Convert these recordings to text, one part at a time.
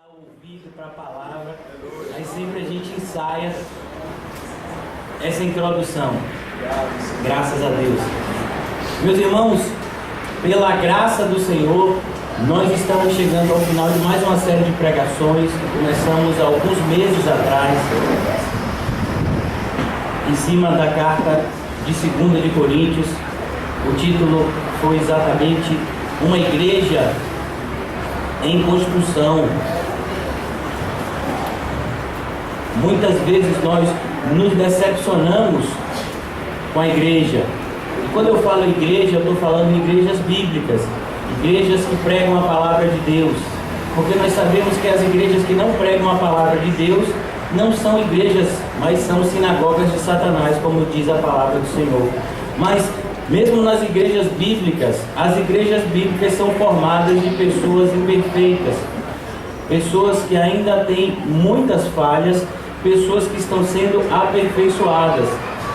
Ouvido para a palavra, aí sempre a gente ensaia essa introdução. Graças a Deus. Meus irmãos, pela graça do Senhor, nós estamos chegando ao final de mais uma série de pregações que começamos há alguns meses atrás, em cima da carta de 2 de Coríntios. O título foi exatamente Uma Igreja em Construção. Muitas vezes nós nos decepcionamos com a igreja. E quando eu falo igreja, eu estou falando em igrejas bíblicas, igrejas que pregam a palavra de Deus. Porque nós sabemos que as igrejas que não pregam a palavra de Deus não são igrejas, mas são sinagogas de Satanás, como diz a palavra do Senhor. Mas mesmo nas igrejas bíblicas, as igrejas bíblicas são formadas de pessoas imperfeitas, pessoas que ainda têm muitas falhas, pessoas que estão sendo aperfeiçoadas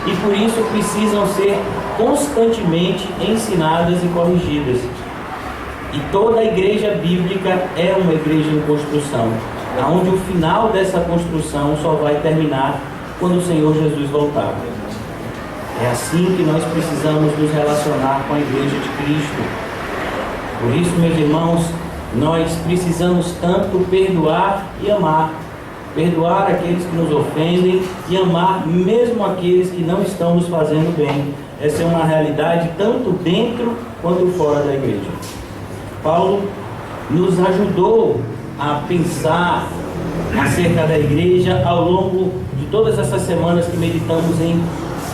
e por isso precisam ser constantemente ensinadas e corrigidas. E toda a igreja bíblica é uma igreja em construção, onde o final dessa construção só vai terminar quando o Senhor Jesus voltar. É assim que nós precisamos nos relacionar com a igreja de Cristo. Por isso, meus irmãos, nós precisamos tanto perdoar e amar. Perdoar aqueles que nos ofendem e amar mesmo aqueles que não estão nos fazendo bem. Essa é uma realidade tanto dentro quanto fora da igreja. Paulo nos ajudou a pensar acerca da igreja ao longo de todas essas semanas que meditamos em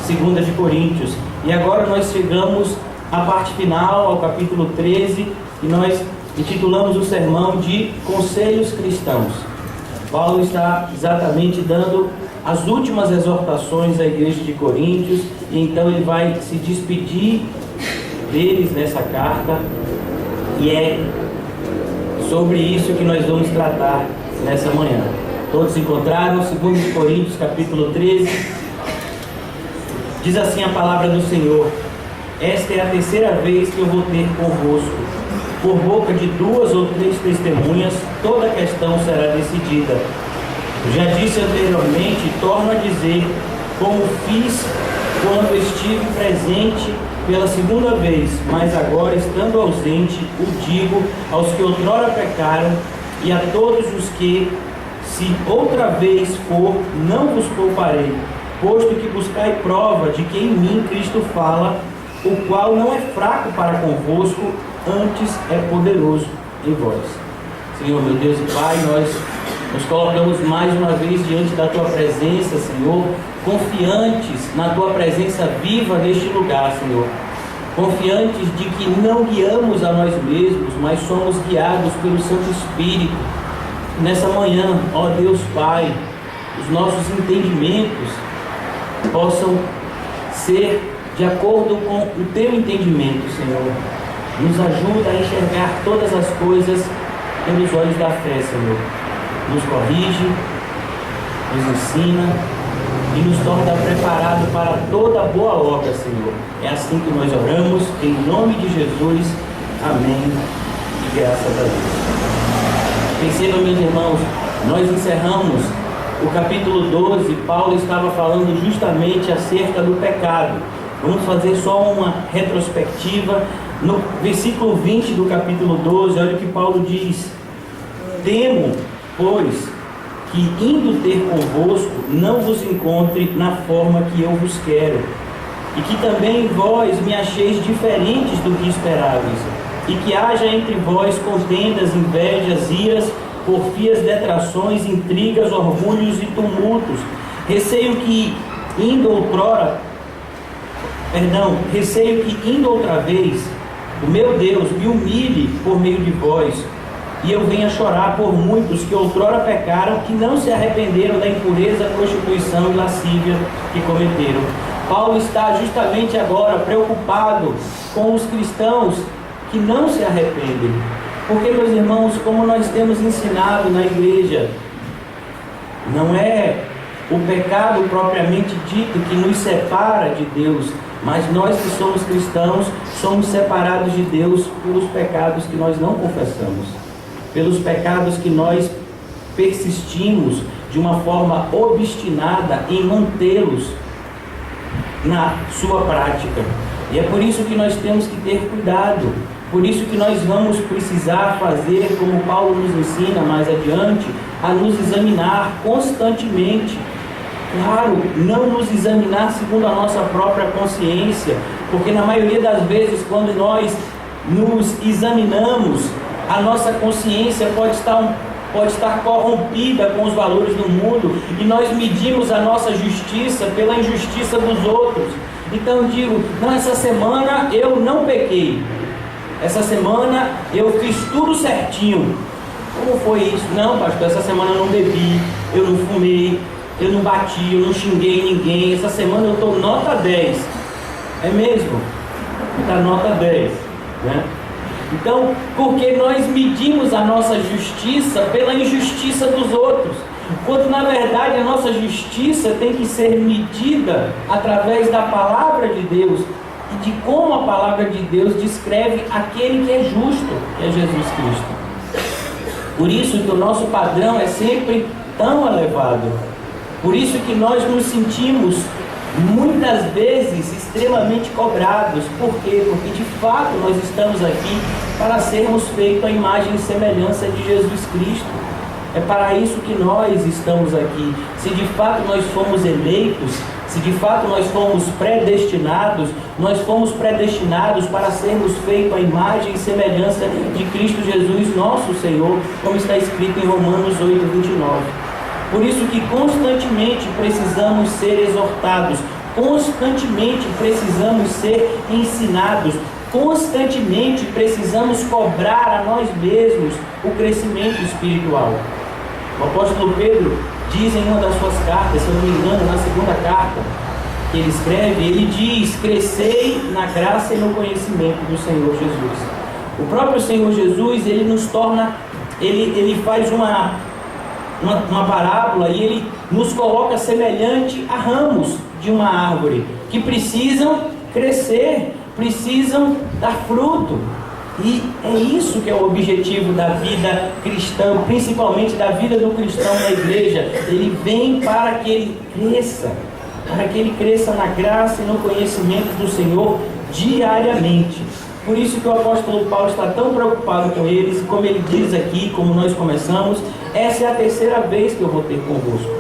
2 de Coríntios. E agora nós chegamos à parte final, ao capítulo 13, e nós intitulamos o sermão de Conselhos Cristãos. Paulo está exatamente dando as últimas exortações à igreja de Coríntios, e então ele vai se despedir deles nessa carta, e é sobre isso que nós vamos tratar nessa manhã. Todos encontraram 2 Coríntios capítulo 13, diz assim a palavra do Senhor: esta é a terceira vez que eu vou ter convosco. Por boca de 2 ou 3 testemunhas, toda a questão será decidida. Já disse anteriormente, e torno a dizer, como fiz quando estive presente pela segunda vez, mas agora, estando ausente, o digo aos que outrora pecaram e a todos os que, se outra vez for, não vos pouparei, posto que buscai prova de que em mim Cristo fala, o qual não é fraco para convosco, antes é poderoso em vós. Senhor, meu Deus e Pai, nós nos colocamos mais uma vez diante da Tua presença, Senhor, confiantes na Tua presença viva neste lugar, Senhor. Confiantes de que não guiamos a nós mesmos, mas somos guiados pelo Santo Espírito. Nessa manhã, ó Deus Pai, os nossos entendimentos possam ser de acordo com o Teu entendimento, Senhor. Nos ajuda a enxergar todas as coisas pelos olhos da fé, Senhor. Nos corrige, nos ensina e nos torna preparado para toda boa obra, Senhor. É assim que nós oramos, em nome de Jesus. Amém. E graças a Deus. Percebam, meus irmãos, nós encerramos o capítulo 12. Paulo estava falando justamente acerca do pecado. Vamos fazer só uma retrospectiva. No versículo 20 do capítulo 12, olha o que Paulo diz: temo, pois, que indo ter convosco, não vos encontre na forma que eu vos quero, e que também vós me acheis diferentes do que esperáveis, e que haja entre vós contendas, invejas, iras, porfias, detrações, intrigas, orgulhos e tumultos. Receio que indo outra vez o meu Deus me humilhe por meio de vós, e eu venha chorar por muitos que outrora pecaram, que não se arrependeram da impureza, prostituição e lascívia que cometeram. Paulo está justamente agora preocupado com os cristãos que não se arrependem. Porque, meus irmãos, como nós temos ensinado na igreja, não é o pecado propriamente dito que nos separa de Deus, mas nós que somos cristãos somos separados de Deus pelos pecados que nós não confessamos, pelos pecados que nós persistimos de uma forma obstinada em mantê-los na sua prática. E é por isso que nós temos que ter cuidado, por isso que nós vamos precisar fazer, como Paulo nos ensina mais adiante, a nos examinar constantemente. Claro, não nos examinar segundo a nossa própria consciência, porque na maioria das vezes, quando nós nos examinamos, a nossa consciência pode estar corrompida com os valores do mundo, e nós medimos a nossa justiça pela injustiça dos outros. Então eu digo, não, essa semana eu não pequei, essa semana eu fiz tudo certinho. Como foi isso? Não, pastor, essa semana eu não bebi, eu não fumei, eu não bati, eu não xinguei ninguém, essa semana eu estou nota 10. É mesmo? Está nota 10, né? Então, porque nós medimos a nossa justiça pela injustiça dos outros, quando na verdade a nossa justiça tem que ser medida através da palavra de Deus e de como a palavra de Deus descreve aquele que é justo, que é Jesus Cristo. Por isso que o nosso padrão é sempre tão elevado, por isso que nós nos sentimos muitas vezes extremamente cobrados. Por quê? Porque de fato nós estamos aqui para sermos feitos à imagem e semelhança de Jesus Cristo. É para isso que nós estamos aqui. Se de fato nós fomos eleitos, se de fato nós fomos predestinados para sermos feitos à imagem e semelhança de Cristo Jesus, nosso Senhor, como está escrito em Romanos 8:29. Por isso que constantemente precisamos ser exortados, constantemente precisamos ser ensinados, constantemente precisamos cobrar a nós mesmos o crescimento espiritual. O apóstolo Pedro diz em uma das suas cartas, se eu não me engano, na segunda carta que ele escreve, ele diz: crescei na graça e no conhecimento do Senhor Jesus. O próprio Senhor Jesus, ele nos torna, ele faz uma parábola e ele nos coloca semelhante a ramos de uma árvore que precisam crescer, precisam dar fruto. E é isso que é o objetivo da vida cristã, principalmente da vida do cristão na igreja. Ele vem para que ele cresça na graça e no conhecimento do Senhor diariamente. Por isso que o apóstolo Paulo está tão preocupado com eles, e como ele diz aqui, como nós começamos, essa é a terceira vez que eu vou ter convosco.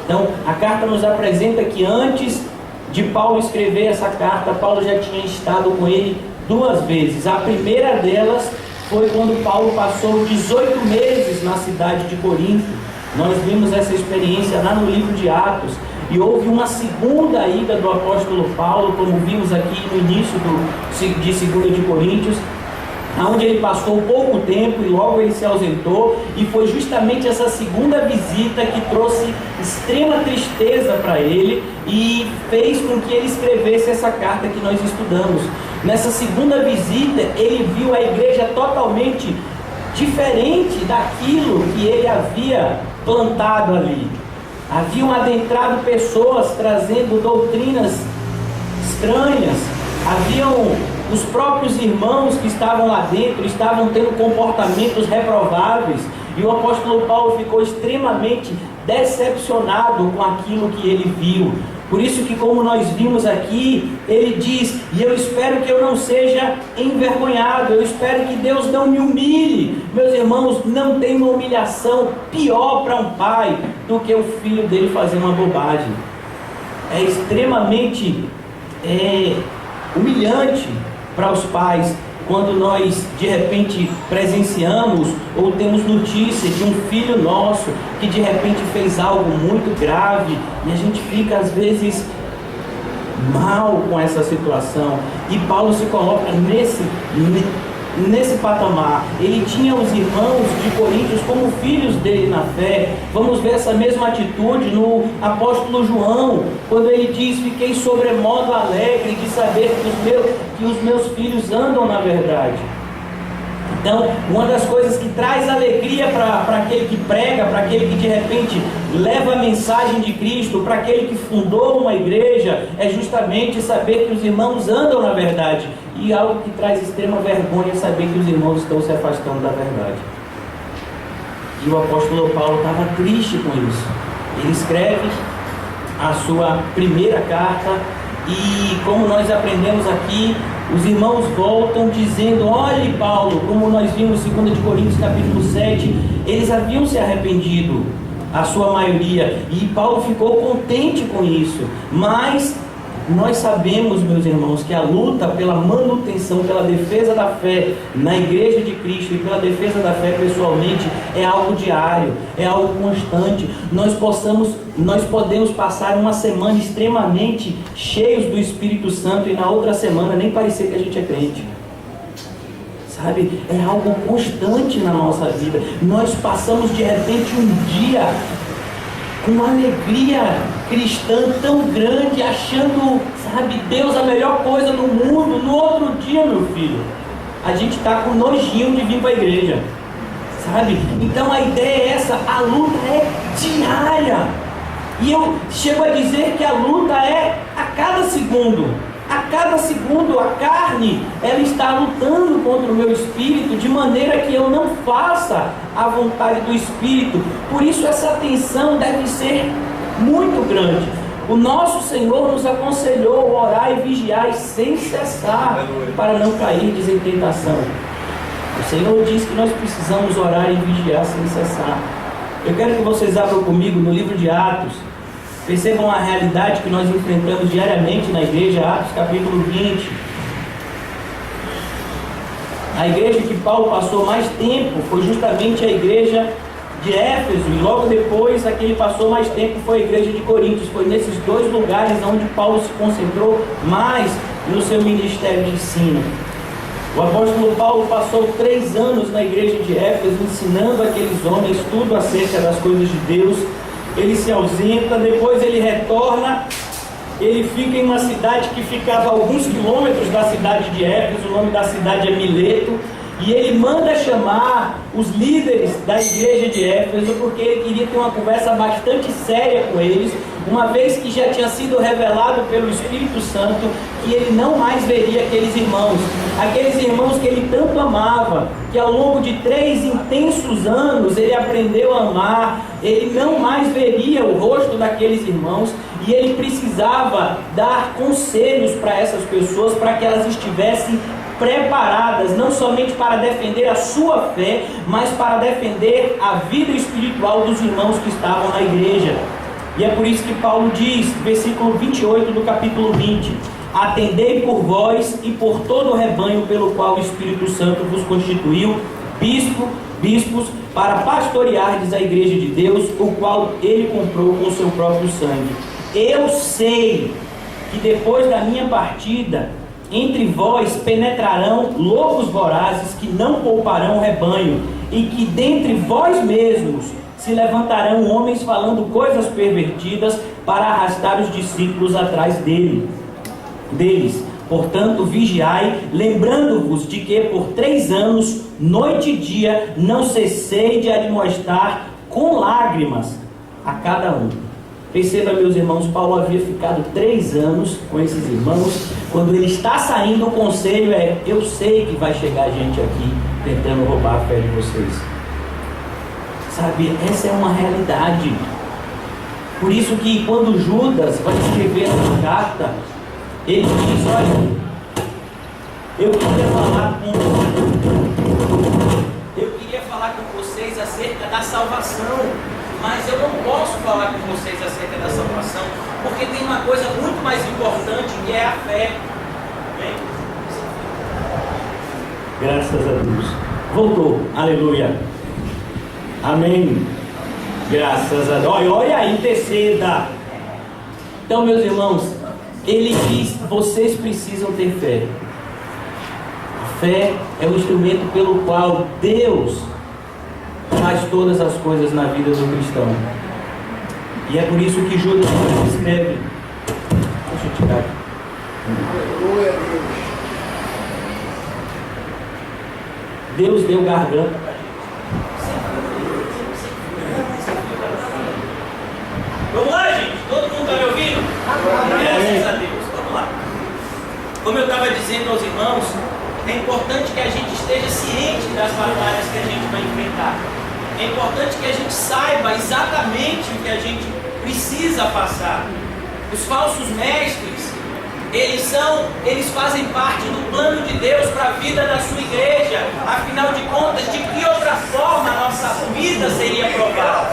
Então, a carta nos apresenta que antes de Paulo escrever essa carta, Paulo já tinha estado com ele 2 vezes. A primeira delas foi quando Paulo passou 18 meses na cidade de Corinto. Nós vimos essa experiência lá no livro de Atos. E houve uma segunda ida do apóstolo Paulo, como vimos aqui no início de 2 de Coríntios, onde ele passou pouco tempo e logo ele se ausentou, e foi justamente essa segunda visita que trouxe extrema tristeza para ele e fez com que ele escrevesse essa carta que nós estudamos. Nessa segunda visita, ele viu a igreja totalmente diferente daquilo que ele havia plantado ali. Haviam adentrado pessoas trazendo doutrinas estranhas, haviam os próprios irmãos que estavam lá dentro, estavam tendo comportamentos reprováveis, e o apóstolo Paulo ficou extremamente decepcionado com aquilo que ele viu. Por isso que, como nós vimos aqui, ele diz: e eu espero que eu não seja envergonhado, eu espero que Deus não me humilhe. Meus irmãos, não tem uma humilhação pior para um pai do que o filho dele fazer uma bobagem. É extremamente humilhante para os pais quando nós de repente presenciamos ou temos notícia de um filho nosso que de repente fez algo muito grave, e a gente fica às vezes mal com essa situação. E Paulo se coloca nesse patamar. Ele tinha os irmãos de Coríntios como filhos dele na fé. Vamos ver essa mesma atitude no apóstolo João, quando ele diz: fiquei sobremodo alegre de saber que os meus filhos andam na verdade. Então, uma das coisas que traz alegria para aquele que prega, para aquele que de repente leva a mensagem de Cristo, para aquele que fundou uma igreja, é justamente saber que os irmãos andam na verdade. E algo que traz extrema vergonha é saber que os irmãos estão se afastando da verdade. E o apóstolo Paulo estava triste com isso. Ele escreve a sua primeira carta e, como nós aprendemos aqui, os irmãos voltam dizendo: olhe, Paulo, como nós vimos em 2 Coríntios capítulo 7, eles haviam se arrependido, a sua maioria, e Paulo ficou contente com isso. Mas nós sabemos, meus irmãos, que a luta pela manutenção, pela defesa da fé na igreja de Cristo e pela defesa da fé pessoalmente é algo diário, é algo constante. Nós podemos passar uma semana extremamente cheios do Espírito Santo e na outra semana nem parecer que a gente é crente. Sabe, é algo constante na nossa vida. Nós passamos de repente um dia com uma alegria cristã tão grande, achando, sabe, Deus a melhor coisa do mundo. No outro dia, meu filho, a gente está com nojinho de vir para a igreja, sabe? Então a ideia é essa, a luta é diária. E eu chego a dizer que a luta é a cada segundo. A cada segundo a carne, ela está lutando contra o meu espírito, de maneira que eu não faça a vontade do espírito. Por isso essa tensão deve ser muito grande. O nosso Senhor nos aconselhou a orar e vigiar sem cessar, para não cair em tentação. O Senhor diz que nós precisamos orar e vigiar sem cessar. Eu quero que vocês abram comigo no livro de Atos. Percebam a realidade que nós enfrentamos diariamente na igreja. Atos capítulo 20. A igreja que Paulo passou mais tempo foi justamente a igreja de Éfeso, e logo depois a que ele passou mais tempo foi a igreja de Coríntios. Foi nesses dois lugares onde Paulo se concentrou mais no seu ministério de ensino. O apóstolo Paulo passou 3 anos na igreja de Éfeso ensinando aqueles homens tudo acerca das coisas de Deus. Ele se ausenta, depois ele retorna, ele fica em uma cidade que ficava a alguns quilômetros da cidade de Éfeso. O nome da cidade é Mileto, e ele manda chamar os líderes da igreja de Éfeso, porque ele queria ter uma conversa bastante séria com eles, uma vez que já tinha sido revelado pelo Espírito Santo que ele não mais veria aqueles irmãos que ele tanto amava, que ao longo de 3 intensos anos ele aprendeu a amar. Ele não mais veria o rosto daqueles irmãos, e ele precisava dar conselhos para essas pessoas, para que elas estivessem preparadas, não somente para defender a sua fé, mas para defender a vida espiritual dos irmãos que estavam na igreja. E é por isso que Paulo diz, versículo 28 do capítulo 20: atendei por vós e por todo o rebanho pelo qual o Espírito Santo vos constituiu bispos, para pastoreardes a igreja de Deus, o qual ele comprou com o seu próprio sangue. Eu sei que depois da minha partida, entre vós penetrarão lobos vorazes que não pouparão o rebanho, e que dentre vós mesmos se levantarão homens falando coisas pervertidas para arrastar os discípulos atrás deles. Portanto, vigiai, lembrando-vos de que por 3 anos, noite e dia, não cessei de admoestar com lágrimas a cada um. Perceba, meus irmãos, Paulo havia ficado 3 anos com esses irmãos. Quando ele está saindo, o conselho é: eu sei que vai chegar gente aqui tentando roubar a fé de vocês. Sabe, essa é uma realidade. Por isso que quando Judas vai escrever essa carta, ele diz: olha, eu queria falar com vocês acerca da salvação, mas eu não posso falar com vocês acerca da salvação, porque tem uma coisa muito mais importante, que é a fé. Bem? Graças a Deus. Voltou. Aleluia. Amém. Graças a Deus. Olha aí, interceda. Então, meus irmãos, ele diz: vocês precisam ter fé. A fé é o instrumento pelo qual Deus faz todas as coisas na vida do cristão. E é por isso que Judas escreve. Deixa eu tirar aqui. Deus deu garganta para a gente. Vamos lá, gente? Todo mundo está me ouvindo? Graças a Deus. Vamos lá. Como eu estava dizendo aos irmãos, é importante que a gente esteja ciente das batalhas que a gente vai enfrentar. É importante que a gente saiba exatamente o que a gente precisa passar. Os falsos mestres, eles fazem parte do plano de Deus para a vida da sua igreja. Afinal de contas, de que outra forma a nossa vida seria provada?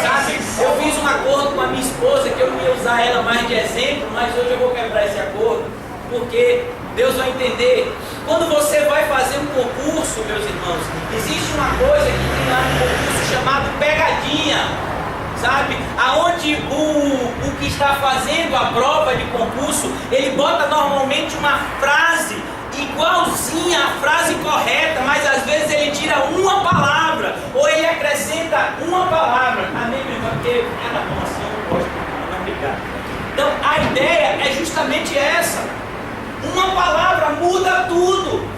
Sabe? Eu fiz um acordo com a minha esposa que eu não ia usar ela mais de exemplo, mas hoje eu vou quebrar esse acordo, porque Deus vai entender. Quando você vai fazer um concurso, meus irmãos, existe uma coisa que tem lá no concurso chamado pegadinha. Sabe? Aonde o que está fazendo a prova de concurso, ele bota normalmente uma frase igualzinha à frase correta, mas às vezes ele tira uma palavra, ou ele acrescenta uma palavra. Amém, meu irmão? Porque cada mão assim eu não gosto, não vai brigar. Então a ideia é justamente essa. Uma palavra muda tudo.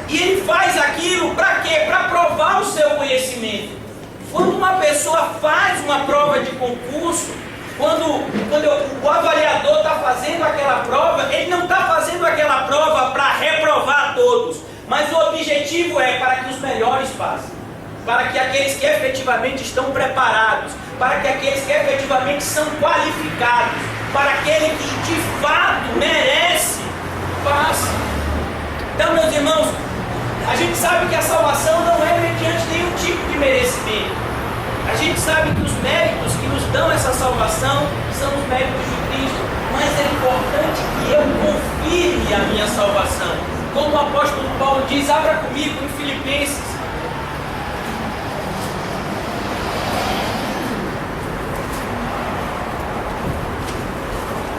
E ele faz aquilo para quê? Para provar o seu conhecimento. Quando uma pessoa faz uma prova de concurso, quando o avaliador está fazendo aquela prova, ele não está fazendo aquela prova para reprovar todos, mas o objetivo é para que os melhores passem, para que aqueles que efetivamente estão preparados, para que aqueles que efetivamente são qualificados, para aquele que de fato merece, passe. Então, meus irmãos, a gente sabe que a salvação não é mediante nenhum tipo de merecimento. A gente sabe que os méritos que nos dão essa salvação são os méritos de Cristo. Mas é importante que eu confirme a minha salvação. Como o apóstolo Paulo diz, abra comigo em Filipenses.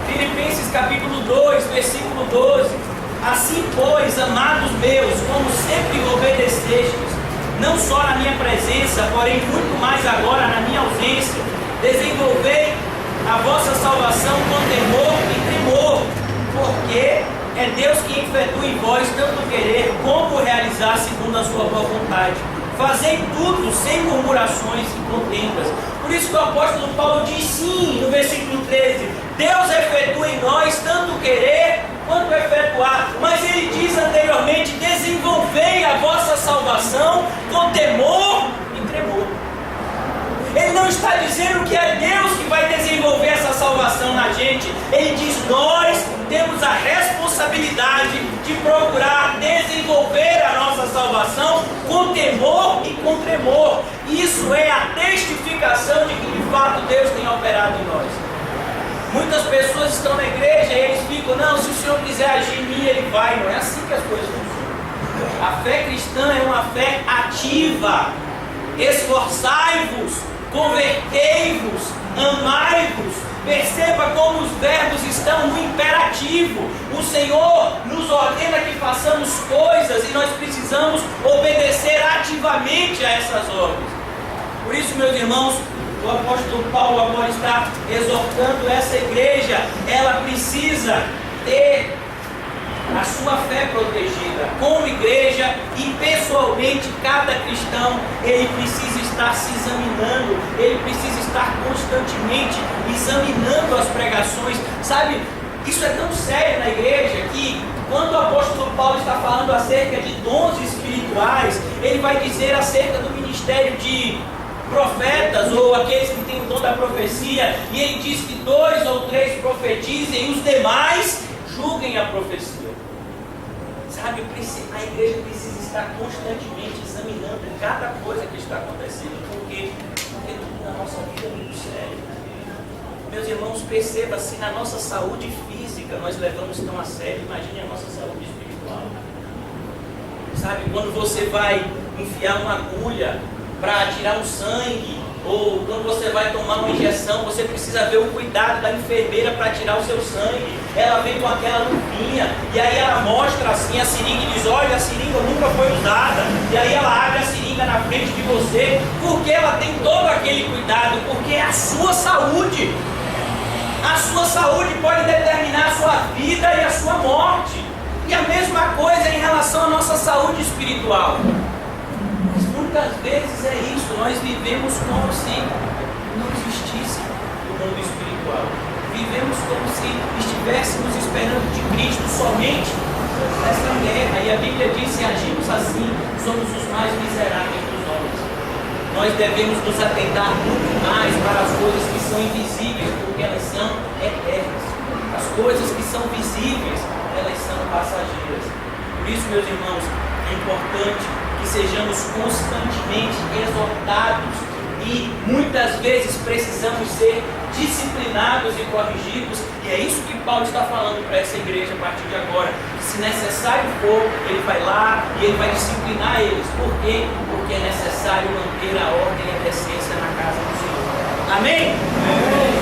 Filipenses capítulo 2, versículo 12. Assim, pois, amados meus, como sempre obedecestes, não só na minha presença, porém muito mais agora na minha ausência, desenvolvei a vossa salvação com temor e tremor, porque é Deus que efetua em vós tanto querer como realizar segundo a sua boa vontade. Fazei tudo sem murmurações e contendas. Por isso que o apóstolo Paulo diz sim, no versículo 13, Deus efetua em nós tanto querer quanto efetuar, mas ele diz anteriormente, desenvolvei a vossa salvação com temor e tremor. Ele não está dizendo que é Deus que vai desenvolver essa salvação na gente. Ele diz, nós temos a responsabilidade de procurar desenvolver a nossa salvação com temor e com tremor. Isso é a testificação de que de fato Deus tem operado em nós. Muitas pessoas estão na igreja e eles ficam, não, se o Senhor quiser agir em mim, Ele vai. Não é assim que as coisas funcionam. A fé cristã é uma fé ativa. Esforçai-vos, convertei-vos, amai-vos. Perceba como os verbos estão no imperativo. O Senhor nos ordena que façamos coisas e nós precisamos obedecer ativamente a essas ordens. Por isso, meus irmãos, o apóstolo Paulo agora está exortando essa igreja. Ela precisa ter a sua fé protegida. Como igreja e pessoalmente, cada cristão, ele precisa estar se examinando, ele precisa estar constantemente examinando as pregações. Sabe, isso é tão sério na igreja que quando o apóstolo Paulo está falando acerca de dons espirituais, ele vai dizer acerca do ministério de profetas ou aqueles que têm o dom da profecia, e ele diz que 2 ou 3 profetizem e os demais julguem a profecia. Sabe, a igreja precisa estar constantemente examinando cada coisa que está acontecendo. Por quê? Porque tudo na nossa vida é muito sério. Meus irmãos, perceba, se na nossa saúde física nós levamos tão a sério, imagine a nossa saúde espiritual. Sabe, quando você vai enfiar uma agulha para tirar o sangue, ou quando você vai tomar uma injeção, você precisa ver o cuidado da enfermeira para tirar o seu sangue. Ela vem com aquela luvinha, e aí ela mostra assim a seringa e diz, olha, a seringa nunca foi usada. E aí ela abre a seringa na frente de você, porque ela tem todo aquele cuidado, porque é a sua saúde. A sua saúde pode determinar a sua vida e a sua morte. E a mesma coisa em relação à nossa saúde espiritual. Mas muitas vezes é isso, nós vivemos como se não existisse o mundo espiritual. Vivemos como se estivéssemos esperando de Cristo somente nesta terra. E a Bíblia diz, se agimos assim, somos os mais miseráveis dos homens. nós devemos nos atentar muito mais para as coisas que são invisíveis, porque elas são eternas. As coisas que são visíveis, elas são passageiras. Por isso, meus irmãos, é importante que sejamos constantemente exortados e muitas vezes precisamos ser disciplinados e corrigidos, e é isso que Paulo está falando para essa igreja a partir de agora. Se necessário for, ele vai lá e ele vai disciplinar eles. Por quê? Porque é necessário manter a ordem e a decência na casa do Senhor. Amém? Amém.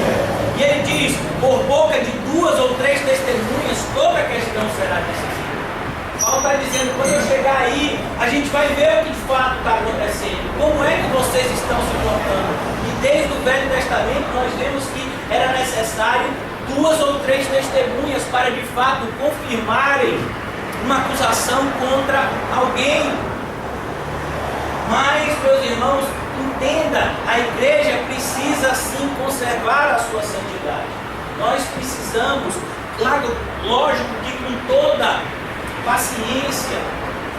E ele diz, por boca de 2 ou 3 testemunhas, toda a questão será decidida. Paulo está dizendo, quando eu chegar aí, a gente vai ver o que de fato está acontecendo. Como é que vocês estão se portando? E desde o Velho Testamento nós vemos que era necessário 2 ou 3 testemunhas para de fato confirmarem uma acusação contra alguém. Mas, meus irmãos, entenda, a igreja precisa sim conservar a sua santidade. Nós precisamos, claro, lógico que com toda paciência,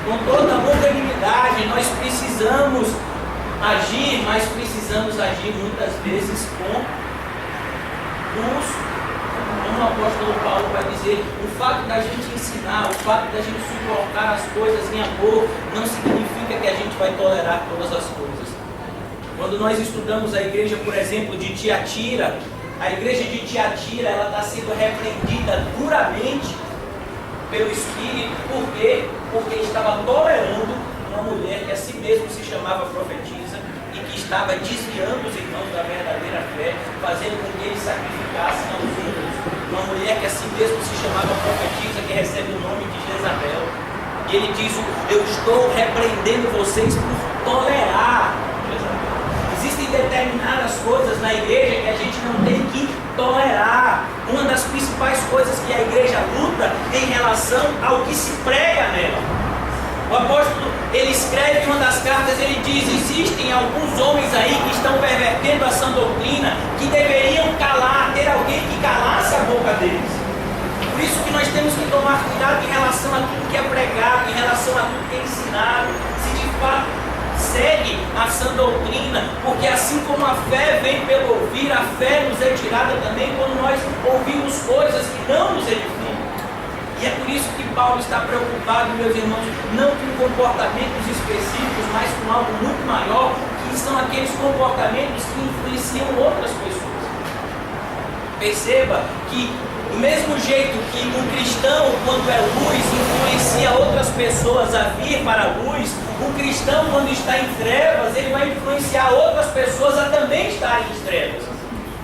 com toda longanimidade, nós precisamos agir, mas precisamos agir muitas vezes com luz. Como o apóstolo Paulo vai dizer, o fato da gente ensinar, o fato da gente suportar as coisas em amor, não significa que a gente vai tolerar todas as coisas. Quando nós estudamos a igreja, por exemplo, de Tiatira, a igreja de Tiatira, ela está sendo repreendida duramente pelo Espírito. Por quê? Porque estava tolerando uma mulher que a si mesmo se chamava profetisa e que estava desviando os irmãos da verdadeira fé, fazendo com que eles sacrificassem aos ídolos. Uma mulher que a si mesmo se chamava profetisa, que recebe o nome de Jezabel. E ele diz, eu estou repreendendo vocês por tolerar Jezabel. Existem determinadas coisas na igreja que a gente não tem que tolerar. Uma das principais coisas que a igreja luta em relação ao que se prega nela. O apóstolo, ele escreve em uma das cartas, ele diz, existem alguns homens aí que estão pervertendo a sã doutrina, que deveriam calar, ter alguém que calasse a boca deles. Por isso que nós temos que tomar cuidado em relação a tudo que é pregado, em relação a tudo que é ensinado, se de fato segue a sã doutrina, porque assim como a fé vem pelo ouvir, a fé nos é tirada também quando nós ouvimos coisas que não nos edificam. E é por isso que Paulo está preocupado, meus irmãos, não com comportamentos específicos, mas com algo muito maior, que são aqueles comportamentos que influenciam outras pessoas. Perceba que do mesmo jeito que um cristão, quando é luz, influencia outras pessoas a vir para a luz, um cristão, quando está em trevas, ele vai influenciar outras pessoas a também estarem em trevas.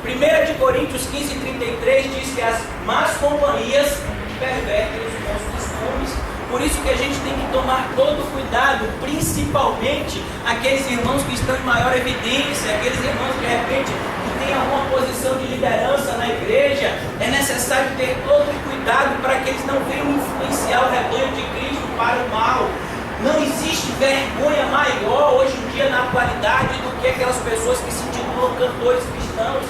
1 Coríntios 15:33 diz que as más companhias pervertem os bons costumes. Por isso que a gente tem que tomar todo cuidado, principalmente aqueles irmãos que estão em maior evidência, aqueles irmãos que de repente tem alguma posição de liderança na igreja. É necessário ter todo cuidado para que eles não venham influenciar o rebanho de Cristo para o mal. Não existe vergonha maior hoje em dia na atualidade do que aquelas pessoas que se intitulam cantores cristãos.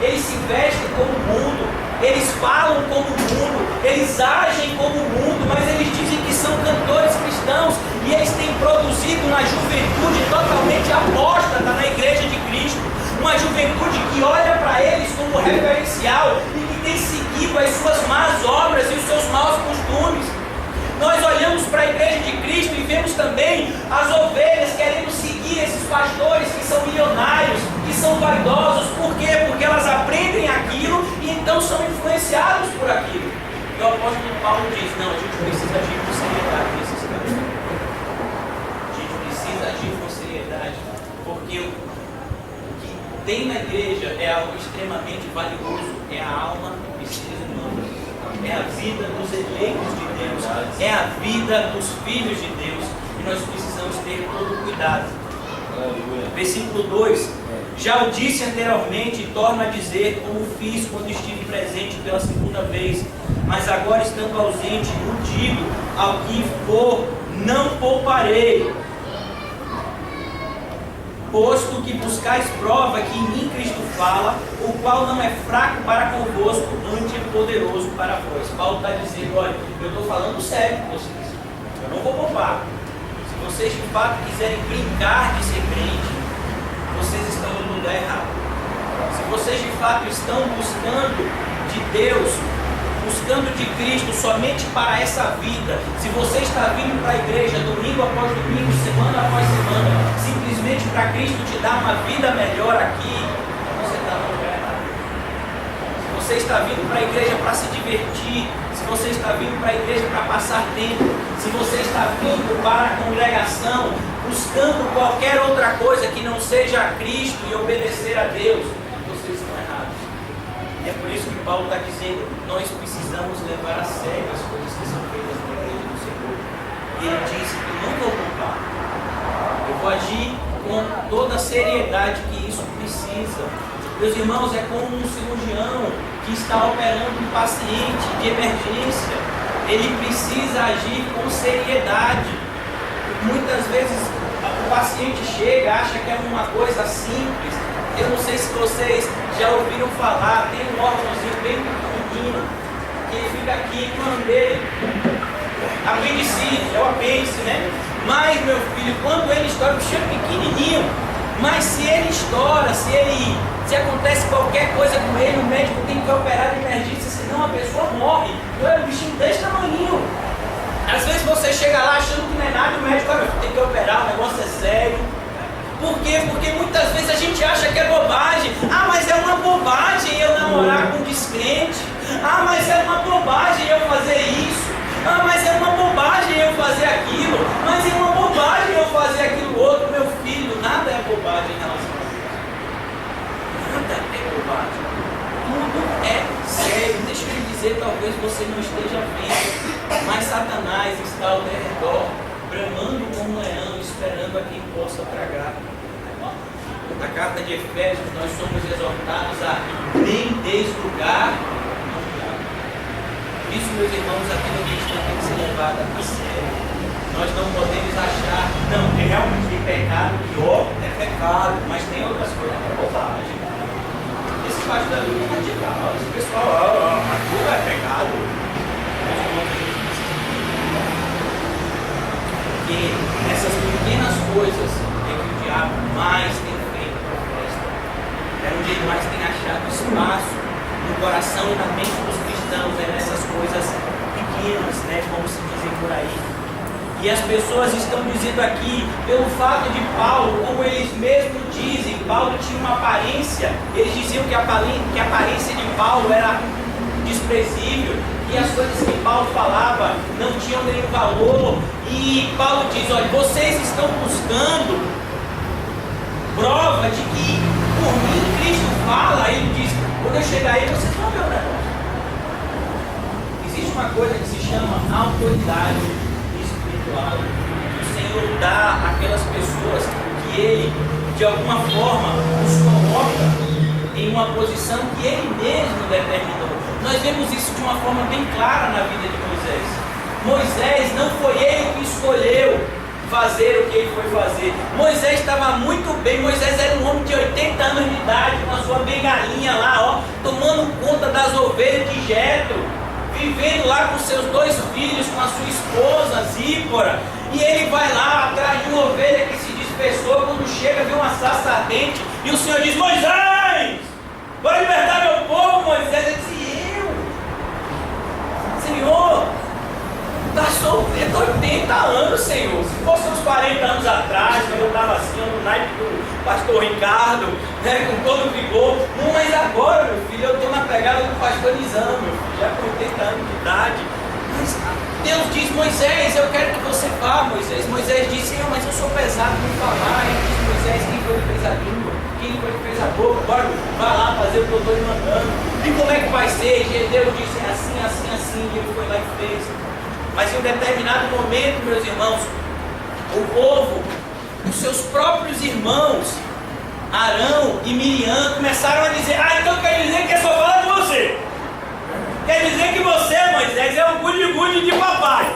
Eles se vestem como o mundo, eles falam como o mundo, eles agem como o mundo, mas eles dizem que são cantores cristãos e eles têm produzido uma juventude totalmente apóstata na igreja de Cristo. Uma juventude que olha para eles como referencial e que tem seguido as suas más obras e os seus maus costumes. Nós olhamos para a igreja de Cristo e vemos também as ovelhas querendo seguir esses pastores que são milionários, que são vaidosos. Por quê? Porque elas aprendem aquilo e então são influenciados por aquilo. E o apóstolo Paulo diz, não, a gente precisa agir com seriedade nesses casos. A gente precisa agir com seriedade, porque o que tem na igreja é algo extremamente valioso, é a alma dos seres humanos. É a vida dos eleitos de Deus, é a vida dos filhos de Deus, e nós precisamos ter todo cuidado. Versículo 2: já o disse anteriormente e torno a dizer, como fiz quando estive presente pela segunda vez, mas agora estando ausente, o digo, ao que for, não pouparei. Posto que buscais prova que em mim Cristo fala, o qual não é fraco para convosco, antes é poderoso para vós. Paulo está dizendo, olha, eu estou falando sério com vocês, eu não vou poupar. Se vocês de fato quiserem brincar de ser crente, vocês estão no lugar errado. Se vocês de fato estão buscando de Deus, buscando de Cristo somente para essa vida, se você está vindo para a igreja domingo após domingo, semana após semana, simplesmente para Cristo te dar uma vida melhor aqui, você está no lugar errado. Se você está vindo para a igreja para se divertir, se você está vindo para a igreja para passar tempo, se você está vindo para a congregação buscando qualquer outra coisa que não seja Cristo e obedecer a Deus, vocês estão errados. E é por isso que Paulo está dizendo: nós precisamos levar a sério as coisas que são feitas na igreja do Senhor. E ele disse que não vou culpar, eu vou agir com toda a seriedade que isso precisa. Meus irmãos, é como um cirurgião que está operando um paciente de emergência. Ele precisa agir com seriedade. Muitas vezes o paciente chega, acha que é uma coisa simples. Eu não sei se vocês já ouviram falar, tem um órgãozinho bem pequenininho, que ele fica aqui, o nome dele, apendicite, é o apêndice, né? Mas, meu filho, quando ele estoura, o bicho é pequenininho, mas se ele estoura, se acontece qualquer coisa com ele, o médico tem que operar de emergência, senão a pessoa morre. Então é um bichinho desse tamanho. Às vezes você chega lá achando que não é nada, o médico tem que operar, o negócio é sério. Por quê? Porque muitas vezes a gente acha que é bobagem. Ah, mas é uma bobagem eu namorar com descrente. Ah, mas é uma bobagem eu fazer isso. Ah, mas é uma bobagem eu fazer aquilo. Mas é uma bobagem eu fazer aquilo outro. Meu filho, nada é bobagem em relação a isso. Nada é bobagem. Tudo é sério. Deixa eu lhe dizer, talvez você não esteja vendo, mas Satanás está ao redor, bramando como um leão, esperando a quem possa tragar. Na carta de Efésios, nós somos exortados a nem deslugar. Isso, meus irmãos, aquilo que a gente tem que ser levado a sério. Nós não podemos achar, não, realmente tem pecado pior, é pecado, mas tem outras coisas, é bobagem. Esse pastor ali é radical, esse pessoal, tudo é pecado. Porque essas pequenas coisas é que o diabo mais tem feito para a festa. É onde ele mais tem achado espaço no coração e na mente dos cristãos, é nessas coisas pequenas, né, como se dizem por aí. E as pessoas estão dizendo aqui, pelo fato de Paulo, como eles mesmos dizem, Paulo tinha uma aparência, eles diziam que a aparência de Paulo era desprezível, e as coisas que Paulo falava não tinham nenhum valor. E Paulo diz: olha, vocês estão buscando prova de que por mim Cristo fala. Ele diz: quando eu chegar aí, vocês vão ver o negócio. Existe uma coisa que se chama autoridade espiritual, que o Senhor dá àquelas pessoas que Ele, de alguma forma, os coloca em uma posição que Ele mesmo determinou. Nós vemos isso de uma forma bem clara na vida de Moisés. Moisés não foi ele que escolheu fazer o que ele foi fazer. Moisés estava muito bem. Moisés era um homem de 80 anos de idade, com a sua bengalinha lá, ó, tomando conta das ovelhas de Jetro, vivendo lá com seus 2 filhos, com a sua esposa Zípora. E ele vai lá atrás de uma ovelha que se dispersou. Quando chega, vê uma sarça ardente, e o Senhor diz: Moisés, vai libertar meu povo. Moisés disse: Senhor, está solteiro 80 anos, Senhor. Se fosse uns 40 anos atrás, quando eu estava assim, no naipe do pastor Ricardo, né, com todo o vigor. Não, mas agora, meu filho, eu estou na pegada do pastor Nizam, meu filho, já com 80 anos de idade. Mas Deus diz: Moisés, eu quero que você vá, Moisés. Moisés disse: Senhor, mas eu sou pesado em falar. Ele disse: Moisés, quem foi que fez a língua? Quem foi que fez a boca? Agora vai lá fazer o que eu estou lhe mandando. E como é que vai ser? E Deus disse: assim, assim, assim. E ele foi lá e fez. Mas em um determinado momento, meus irmãos, o povo, os seus próprios irmãos, Arão e Miriam, começaram a dizer: então quer dizer que é só falar de você. Quer dizer que você, Moisés, é um gude-gude de papai.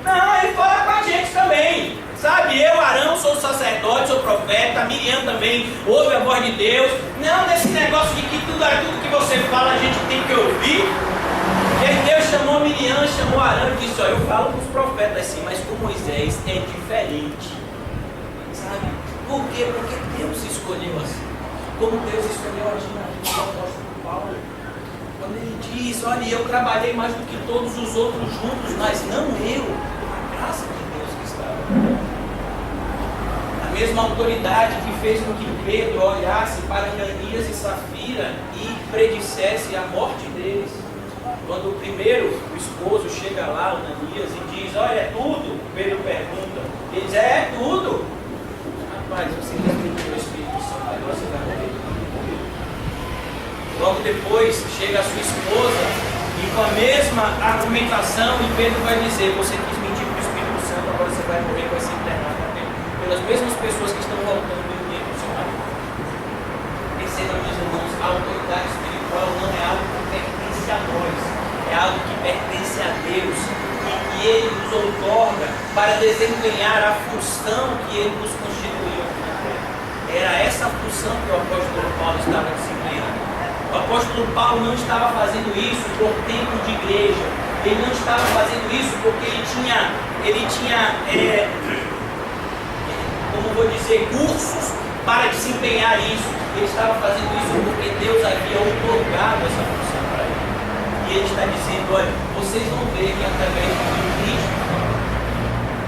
Não, ele fala com a gente também. Sabe, eu, Arão, sou sacerdote, sou profeta, Miriam também ouve a voz de Deus. Não nesse negócio de que tudo que você fala a gente tem que ouvir. E aí Deus chamou Miriam, chamou Arão e disse: eu falo com os profetas sim, mas com Moisés é diferente. Sabe, Por quê? Porque Deus escolheu assim. Como Deus escolheu agir na vida do apóstolo Paulo. Quando ele diz, olha, eu trabalhei mais do que todos os outros juntos, mas não eu, a graça de Deus que estava comigo. A mesma autoridade que fez com que Pedro olhasse para Ananias e Safira e predissesse a morte deles. Quando o primeiro, o esposo, chega lá, Ananias, e diz, olha, é tudo? Pedro pergunta. Ele diz, é tudo. Rapaz, você respeitou o Espírito Santo, agora você vai morrer. Logo depois, chega a sua esposa, e com a mesma argumentação, e Pedro vai dizer, você quis mentir para o Espírito Santo, agora você vai morrer, vai ser internado pelas mesmas pessoas que estão voltando no meio do seu marido. Percebam, meus irmãos, a autoridade espiritual não é algo que pertence a nós, é algo que pertence a Deus e que Ele nos outorga para desempenhar a função que Ele nos constituiu aqui na terra. Era essa a função que o apóstolo Paulo estava desempenhando. O apóstolo Paulo não estava fazendo isso por tempo de igreja, ele não estava fazendo isso porque ele tinha como vou dizer, cursos para desempenhar isso. Ele estava fazendo isso porque Deus havia outorgado essa função para ele. E ele está dizendo, olha, vocês vão ver que através de Cristo,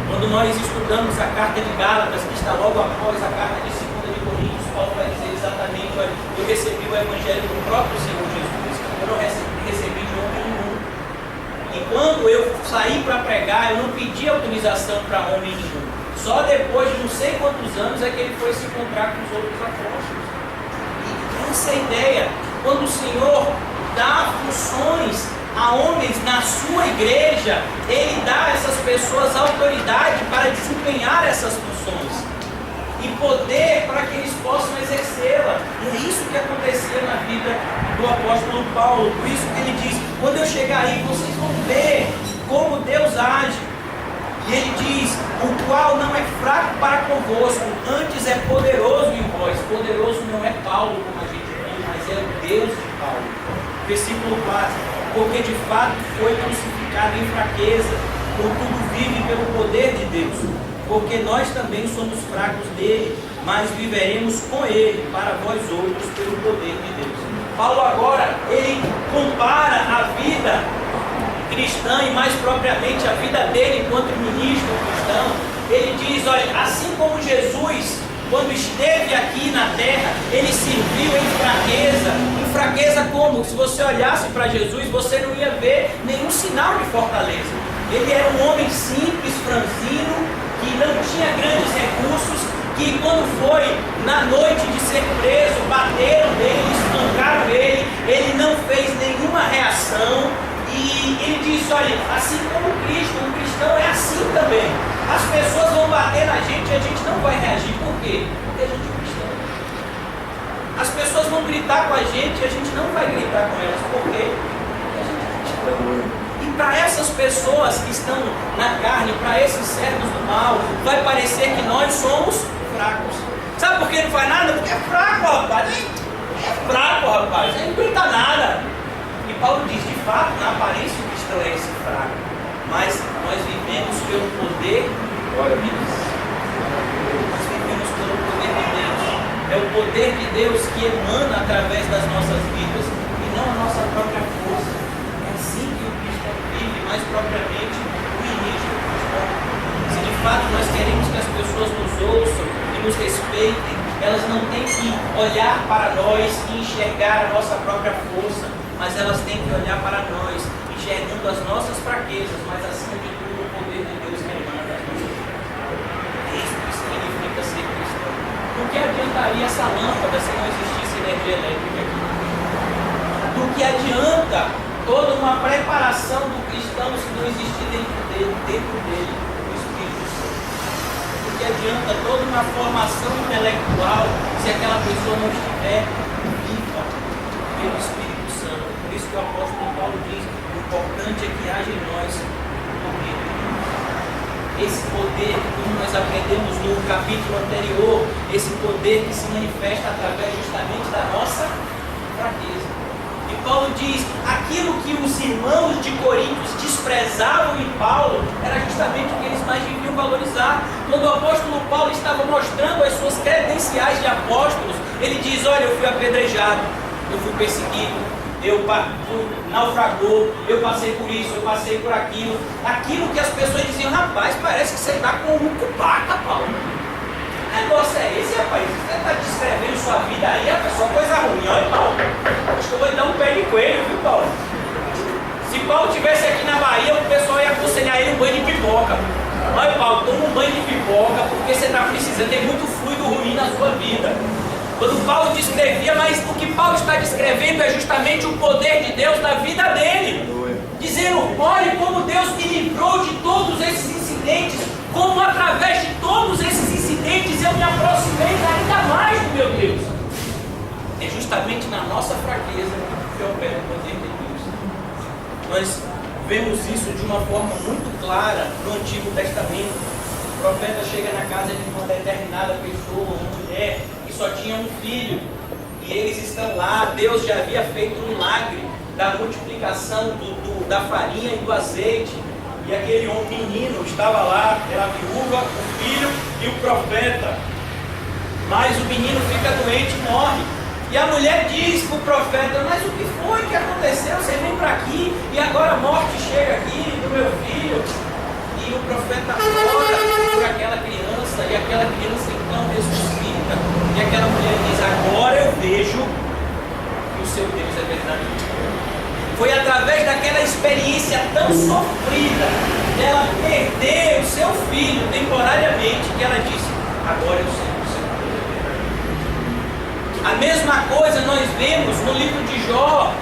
quando nós estudamos a carta de Gálatas, que está logo após a carta de 2 de Coríntios, Paulo vai dizer exatamente, olha, eu recebi o evangelho do próprio Senhor Jesus, eu não recebi de homem nenhum. E quando eu saí para pregar, eu não pedi autorização para homem nenhum. Só depois de não sei quantos anos é que ele foi se encontrar com os outros apóstolos. E essa é a ideia. Quando o Senhor dá funções a homens na sua igreja, Ele dá a essas pessoas autoridade para desempenhar essas funções. E poder para que eles possam exercê-la. E é isso que acontecia na vida do apóstolo Paulo. Por isso que ele diz, quando eu chegar aí, vocês vão ver como Deus age. E ele diz, o qual não é fraco para convosco, antes é poderoso em vós. Poderoso não é Paulo, como a gente viu, mas é o Deus de Paulo. Versículo 4, porque de fato foi crucificado em fraqueza, contudo vive pelo poder de Deus. Porque nós também somos fracos dele, mas viveremos com ele, para vós outros, pelo poder de Deus. Paulo agora, ele compara a vida cristã e mais propriamente a vida dele enquanto ministro cristão. Ele diz, olha, assim como Jesus, quando esteve aqui na terra, ele serviu em fraqueza. Em fraqueza como? Se você olhasse para Jesus, você não ia ver nenhum sinal de fortaleza. Ele era um homem simples, franzino, que não tinha grandes recursos, que quando foi na noite de ser preso, bateram nele, espancaram ele, ele não fez nenhuma reação. E ele diz, olha, assim como Cristo, um cristão é assim também. As pessoas vão bater na gente e a gente não vai reagir. Por quê? Porque a gente é cristão. As pessoas vão gritar com a gente e a gente não vai gritar com elas. Por quê? Porque a gente é cristão. E para essas pessoas que estão na carne, para esses servos do mal, vai parecer que nós somos fracos. Sabe por que não faz nada? Porque é fraco, rapaz. É fraco, rapaz. Ele não grita nada. E Paulo diz, de fato, na aparência o cristão é esse fraco, mas nós vivemos pelo poder de Deus. Nós vivemos pelo poder de Deus. É o poder de Deus que emana através das nossas vidas e não a nossa própria força. É assim que o cristão vive, mais propriamente o ministro cristão. Se de fato nós queremos que as pessoas nos ouçam e nos respeitem, elas não têm que olhar para nós e enxergar a nossa própria força, mas elas têm que olhar para nós, enxergando as nossas fraquezas, mas acima de tudo o poder de Deus que emana das nossas vidas. É isso que significa ser cristão. Do que adiantaria essa lâmpada se não existisse energia elétrica aqui? Do que adianta toda uma preparação do cristão se não existir dentro dele, o Espírito Santo? Do que adianta toda uma formação intelectual se aquela pessoa não estiver viva pelo Espírito? Por isso que o apóstolo Paulo diz, o importante é que haja em nós o poder. Esse poder, como nós aprendemos no capítulo anterior, esse poder que se manifesta através justamente da nossa fraqueza. E Paulo diz, aquilo que os irmãos de Coríntios desprezavam em Paulo, era justamente o que eles mais deviam valorizar. Quando o apóstolo Paulo estava mostrando as suas credenciais essenciais de apóstolos, ele diz: olha, eu fui apedrejado, eu fui perseguido, naufragou, eu passei por isso, eu passei por aquilo. Aquilo que as pessoas diziam: rapaz, parece que você está com um cubaca, Paulo. Que negócio é esse, rapaz? Você está descrevendo sua vida aí, a pessoa coisa ruim. Olha, Paulo, acho que eu vou lhe dar um pé de coelho, viu, Paulo? Se Paulo estivesse aqui na Bahia, o pessoal ia aconselhar ele um banho de pipoca. Olha, Paulo, toma um banho de pipoca, porque você está precisando, tem muito fluido ruim na sua vida. Quando Paulo descrevia, mas o que Paulo está descrevendo é justamente o poder de Deus na vida dele. Dizendo: olhe como Deus me livrou de todos esses incidentes, como através de todos esses incidentes eu me aproximei ainda mais do meu Deus. É justamente na nossa fraqueza que opera o poder de Deus. Nós vemos isso de uma forma muito clara no Antigo Testamento. O profeta chega na casa de uma determinada pessoa, uma mulher, que só tinha um filho, e eles estão lá. Deus já havia feito um milagre da multiplicação da farinha e do azeite, e aquele menino estava lá, era a viúva, o filho e o profeta. Mas o menino fica doente e morre. E a mulher diz para o profeta: mas o que foi que aconteceu? Você vem para aqui e agora a morte chega aqui do meu filho. E o profeta ora por aquela criança, e aquela criança então ressuscita. E aquela mulher diz: agora eu vejo que o seu Deus é verdadeiro. Foi através daquela experiência tão sofrida, dela perder o seu filho temporariamente, que ela disse: agora eu sei que o seu Deus é verdadeiro. A mesma coisa nós vemos no livro de Jó,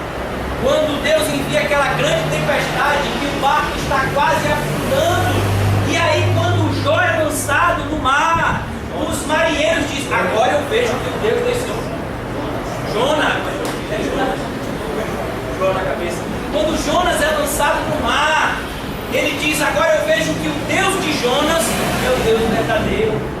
quando Deus envia aquela grande tempestade, que o barco está quase afundando, e aí quando Jó é lançado no mar, os marinheiros dizem: agora eu vejo que o Deus desceu. Jonas, Jó na cabeça. Quando Jonas é lançado no mar, ele diz: agora eu vejo que o Deus de Jonas é o Deus verdadeiro.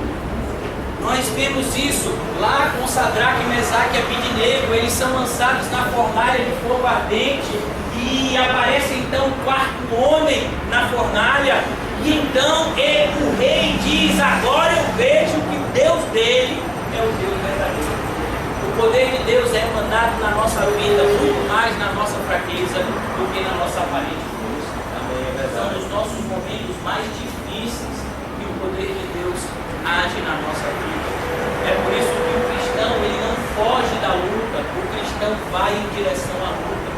Nós vemos isso lá com Sadraque, Mesaque e Abednego. Eles são lançados na fornalha de fogo ardente, e aparece então o quarto homem na fornalha, e então o rei diz: agora eu vejo que o Deus dele é o Deus verdadeiro. O poder de Deus é emanado na nossa vida muito mais na nossa fraqueza do que na nossa aparente força. São os nossos momentos mais difíceis que o poder de Deus age na nossa vida. É por isso que o cristão, ele não foge da luta, o cristão vai em direção à luta.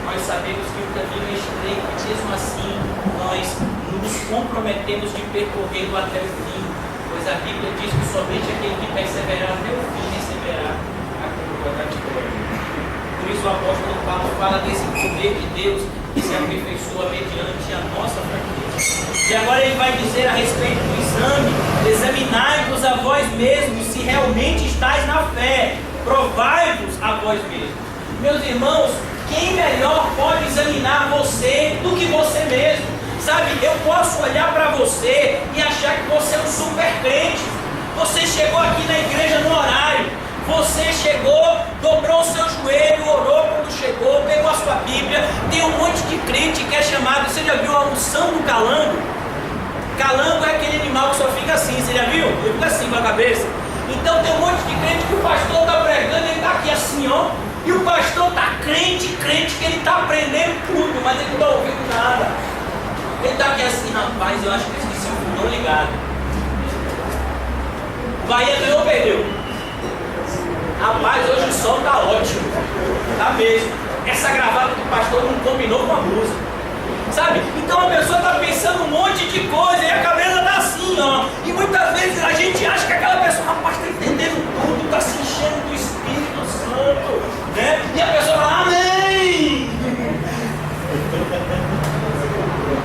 Nós sabemos que o caminho é estreito, e mesmo assim nós nos comprometemos de percorrê-lo até o fim, pois a Bíblia diz que somente aquele que perseverar até o fim receberá a coroa da vitória. Por isso o apóstolo Paulo fala desse poder de Deus que se aperfeiçoa mediante a nossa fraqueza. E agora ele vai dizer a respeito do exame: examinai-vos a vós mesmos se realmente estáis na fé, provai-vos a vós mesmos. Meus irmãos, quem melhor pode examinar você do que você mesmo? Sabe, eu posso olhar para você e achar que você é um super crente. Você chegou aqui na igreja no horário, você chegou, dobrou o seu joelho, orou quando chegou, pegou a sua Bíblia. Tem um monte de crente que é chamado, você já viu a unção do calango? Calango é aquele animal que só fica assim, você já viu? Ele fica assim com a cabeça. Então tem um monte de crente que o pastor está pregando, ele está aqui assim, ó. E o pastor está crente que ele está aprendendo tudo, mas ele não está ouvindo nada. Ele está aqui assim: rapaz, eu acho que eu esqueci o fundão ligado. Bahia ganhou ou perdeu? Rapaz, hoje o som está ótimo. Está mesmo. Essa gravata do pastor não combinou com a música. Sabe? Então a pessoa está pensando um monte de coisa e a cabeça está assim, ó. E muitas vezes a gente acha que aquela pessoa, rapaz, está entendendo tudo, está se enchendo do Espírito Santo, né? E a pessoa fala: amém!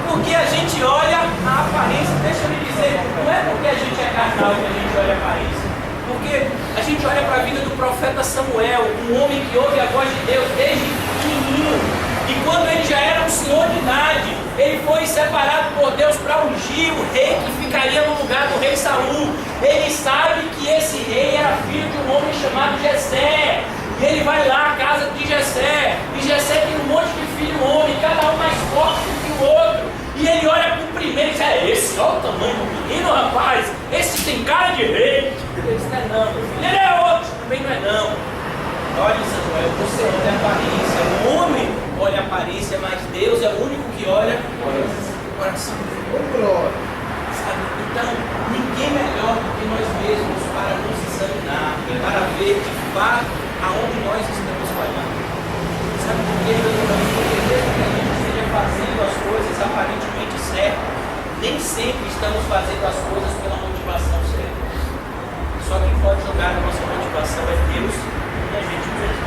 Porque a gente olha a aparência. Deixa eu lhe dizer, não é porque a gente é carnal que a gente olha a aparência. Porque a gente olha para a vida do profeta Samuel, um homem que ouve a voz de Deus desde pequenininho. E quando ele já era um senhor de idade, ele foi separado por Deus para ungir o rei que ficaria no lugar do rei Saul. Ele sabe que esse rei era filho de um homem chamado Jessé. E ele vai lá à casa de Jessé. E Jessé tem um monte de filho homem, cada um mais forte do que o outro. E ele olha para o primeiro e diz: é esse, olha o tamanho do menino, rapaz. Esse tem cara de rei. Ele diz: não, Você olha a aparência, o homem olha a aparência, mas Deus é o único que olha o coração. Sabe? Então, ninguém melhor do que nós mesmos para nos examinar, para ver de fato aonde nós estamos falhando. Sabe por quê? Porque mesmo que a gente esteja fazendo as coisas aparentemente certas, nem sempre estamos fazendo as coisas pela motivação certa. Só quem pode jogar a nossa motivação é Deus e a gente mesmo.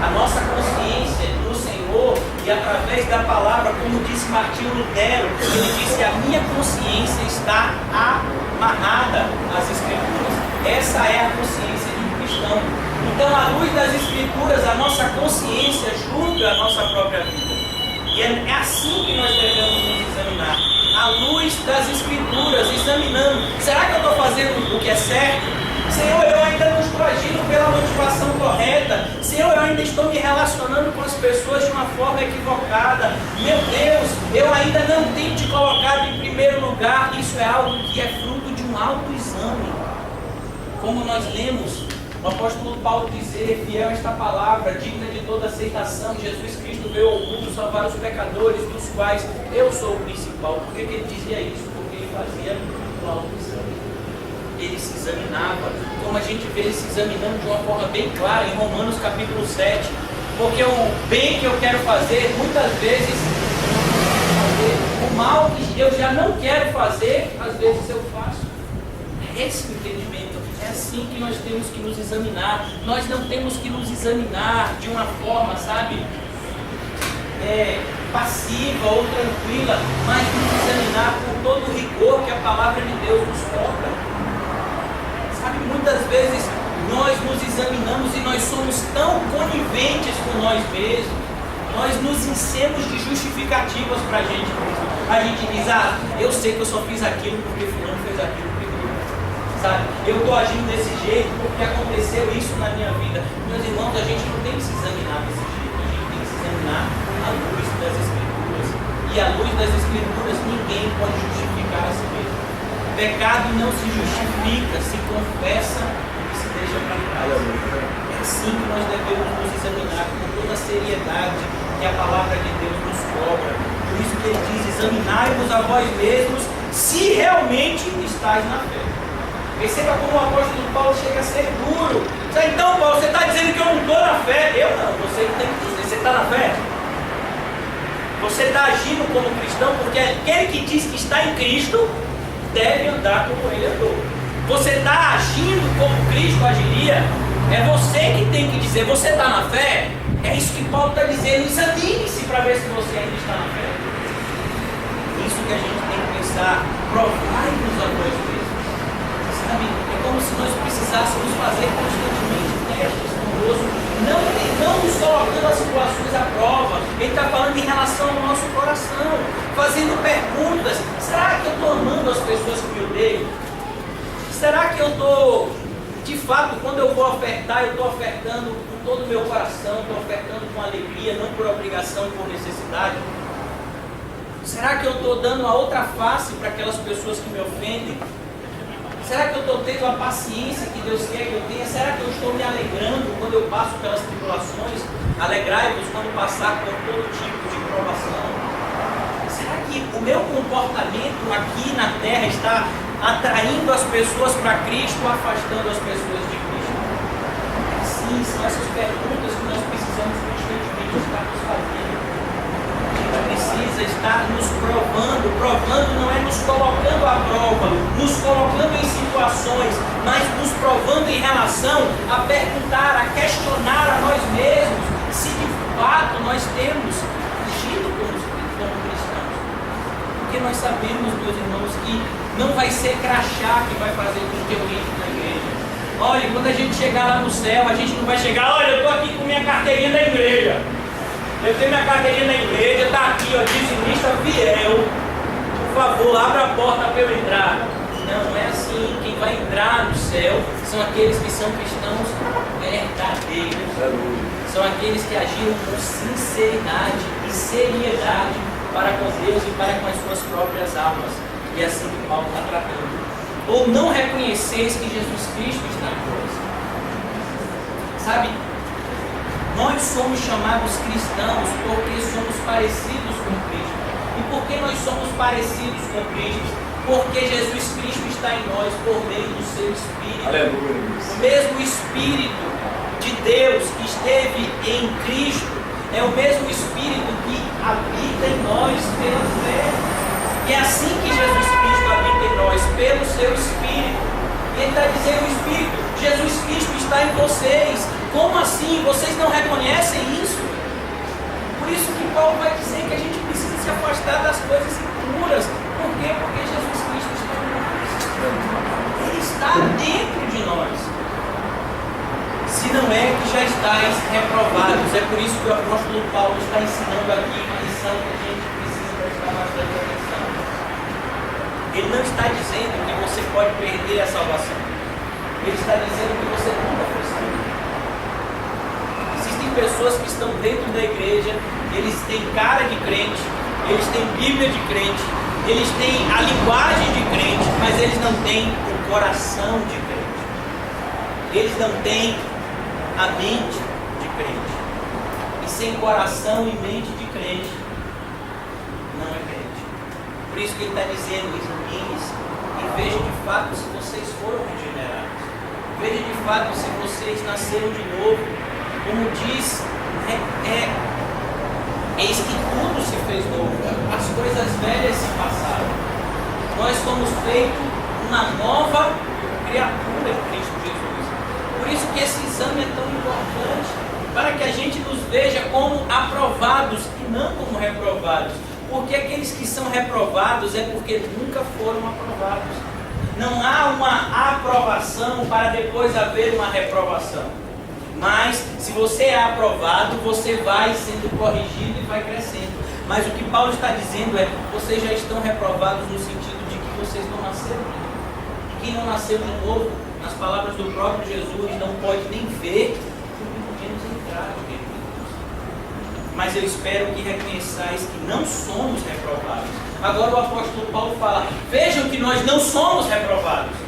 A nossa consciência no Senhor e através da palavra, como disse Martinho Lutero, ele disse: a minha consciência está amarrada às Escrituras. Essa é a consciência de um cristão. Então, à luz das Escrituras, a nossa consciência julga a nossa própria vida. E é assim que nós devemos nos examinar. À luz das Escrituras, examinando: será que eu estou fazendo o que é certo? Senhor, eu ainda não estou agindo pela motivação correta. Senhor, eu ainda estou me relacionando com as pessoas de uma forma equivocada. Meu Deus, eu ainda não tenho te colocado em primeiro lugar. Isso é algo que é fruto de um autoexame. Como nós lemos o apóstolo Paulo dizer: fiel a esta palavra, digna de toda aceitação, Jesus Cristo veio ao mundo salvar os pecadores, dos quais eu sou o principal. Por que ele dizia isso? Porque ele fazia um autoexame. Ele se examinava, como a gente vê ele se examinando de uma forma bem clara em Romanos capítulo 7, porque o bem que eu quero fazer, muitas vezes o mal que eu já não quero fazer, às vezes eu faço. É esse o entendimento. É assim que nós temos que nos examinar. Nós não temos que nos examinar de uma forma, sabe, passiva ou tranquila, mas nos examinar com todo o rigor que a palavra de Deus nos cobra. Sabe, muitas vezes nós nos examinamos e nós somos tão coniventes com nós mesmos, nós nos enchemos de justificativas para a gente mesmo. A gente diz: ah, eu sei que eu só fiz aquilo porque fulano fez aquilo primeiro. Sabe, eu estou agindo desse jeito porque aconteceu isso na minha vida. Meus irmãos, a gente não tem que se examinar desse jeito, a gente tem que se examinar à luz das Escrituras. E à luz das Escrituras ninguém pode justificar a si mesmo. Pecado não se justifica, se confessa e se deixa para trás. É assim que nós devemos nos examinar com toda a seriedade que a palavra de Deus nos cobra. Por isso que ele diz: examinai-vos a vós mesmos se realmente estáis na fé. Perceba como o apóstolo Paulo chega a ser duro. Então, Paulo, você está dizendo que eu não estou na fé? Eu não, você tem que dizer, você está na fé? Você está agindo como cristão, porque aquele que diz que está em Cristo deve andar como ele andou. Você está agindo como Cristo agiria? É você que tem que dizer: você está na fé? É isso que Paulo está dizendo. Examine-se para ver se você ainda está na fé. Isso que a gente tem que pensar. Provai-nos a nós mesmos. Sabe? É como se nós precisássemos fazer constantemente testes conosco, não nos colocando as situações à prova. Ele está falando em relação ao nosso coração, fazendo perguntas: será que eu estou amando as pessoas que me odeiam? Será que eu estou, de fato, quando eu vou ofertar, eu estou ofertando com todo o meu coração, estou ofertando com alegria, não por obrigação e por necessidade? Será que eu estou dando a outra face para aquelas pessoas que me ofendem? Será que eu estou tendo a paciência que Deus quer que eu tenha? Será que eu estou me alegrando quando eu passo pelas tribulações? Alegrai-vos quando passar por todo tipo de provação. Será que o meu comportamento aqui na terra está atraindo as pessoas para Cristo ou afastando as pessoas de Cristo? Sim, são essas perguntas que nós precisamos constantemente estar nos fazendo. A gente precisa estar nos provando. Provando não é nos colocando à prova, nos colocando em situações, mas nos provando em relação a perguntar, a questionar a nós mesmos se de fato nós temos agido como cristãos. Porque nós sabemos, meus irmãos, que não vai ser crachá que vai fazer com que eu entre na igreja. Olha, quando a gente chegar lá no céu, a gente não vai chegar: olha, eu estou aqui com minha carteirinha da igreja. Eu tenho minha carteirinha na igreja, está aqui, ó, dizimista fiel. Por favor, abra a porta para eu entrar. Não é assim. Quem vai entrar no céu são aqueles que são cristãos verdadeiros. São aqueles que agiram com sinceridade e seriedade para com Deus e para com as suas próprias almas. E é assim que Paulo está tratando. Ou não reconheceis que Jesus Cristo está em vós. Sabe? Nós somos chamados cristãos porque somos parecidos com Cristo. E por que nós somos parecidos com Cristo? Porque Jesus Cristo está em nós por meio do seu Espírito. Aleluia. O mesmo Espírito de Deus que esteve em Cristo é o mesmo Espírito que habita em nós pela fé. E é assim que Jesus Cristo habita em nós, pelo seu Espírito. E ele está dizendo: o Espírito, Jesus Cristo está em vocês. Como assim? Vocês não reconhecem isso? Por isso que Paulo vai dizer que a gente precisa se afastar das coisas impuras. Por quê? Porque Jesus Cristo está em nós. Ele está dentro de nós. Se não é que já estáis reprovados. É por isso que o apóstolo Paulo está ensinando aqui uma lição que a gente precisa prestar bastante atenção. Ele não está dizendo que você pode perder a salvação. Ele está dizendo que você nunca foi salvo. Existem pessoas que estão dentro da igreja, eles têm cara de crente, eles têm Bíblia de crente, eles têm a linguagem de crente, mas eles não têm o coração de crente. Eles não têm a mente de crente. E sem coração e mente de crente, não é crente. Por isso que ele está dizendo: examine-se e veja de fato se vocês foram regenerados. Veja de fato se vocês nasceram de novo. Como diz, eis que tudo se fez novo. As coisas velhas se passaram. Nós somos feitos uma nova criatura em Cristo Jesus. Por isso que esse exame é tão importante, para que a gente nos veja como aprovados e não como reprovados. Porque aqueles que são reprovados é porque nunca foram aprovados. Não há uma aprovação para depois haver uma reprovação. Mas se você é aprovado, você vai sendo corrigido e vai crescendo. Mas o que Paulo está dizendo é: vocês já estão reprovados no sentido de que vocês não nasceram de novo. E quem não nasceu de novo, nas palavras do próprio Jesus, não pode nem ver e muito menos entrar no reino de Deus. Mas eu espero que reconheçais que não somos reprovados. Agora o apóstolo Paulo fala: vejam que nós não somos reprovados.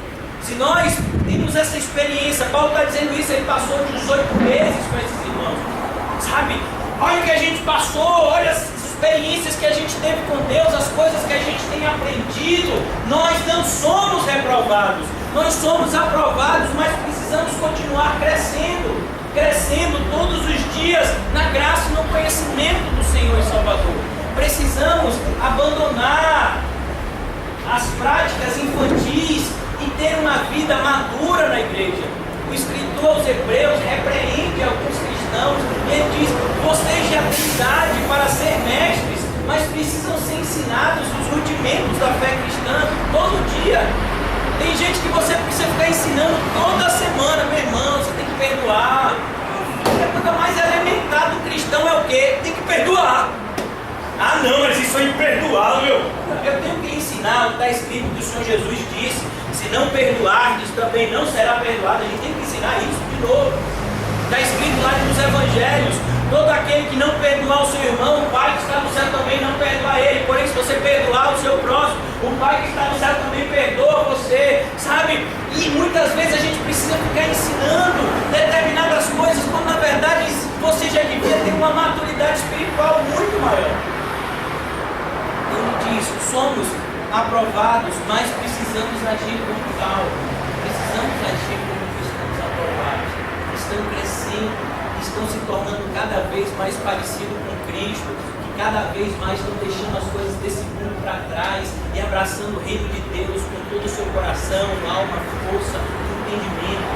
Se nós temos essa experiência, Paulo está dizendo isso, ele passou 18 meses com esses irmãos. Sabe, olha o que a gente passou, olha as experiências que a gente teve com Deus, as coisas que a gente tem aprendido. Nós não somos reprovados, nós somos aprovados, mas precisamos continuar crescendo todos os dias na graça e no conhecimento do Senhor e Salvador. Precisamos abandonar as práticas infantis e ter uma vida madura na igreja. O escritor aos Hebreus repreende alguns cristãos e ele diz: vocês já têm idade para ser mestres, mas precisam ser ensinados os rudimentos da fé cristã todo dia. Tem gente que você precisa ficar ensinando toda semana: meu irmão, você tem que perdoar. A coisa mais elementar do cristão é o quê? Tem que perdoar. Ah não, mas isso é imperdoável. Eu tenho que ensinar o que está escrito, que o Senhor Jesus disse: se não perdoardes, também não será perdoado. A gente tem que ensinar isso de novo. Está escrito lá nos Evangelhos: todo aquele que não perdoar o seu irmão, o Pai que está no céu também não perdoa ele. Porém, se você perdoar o seu próximo, o Pai que está no céu também perdoa você. Sabe? E muitas vezes a gente precisa ficar ensinando determinadas coisas, quando na verdade você já devia ter uma maturidade espiritual muito maior. Ele diz: somos aprovados, mas precisamos agir como tal. Precisamos agir como cristãos aprovados. Estão crescendo, estão se tornando cada vez mais parecidos com Cristo, que cada vez mais estão deixando as coisas desse mundo para trás e abraçando o reino de Deus com todo o seu coração, alma, força e entendimento.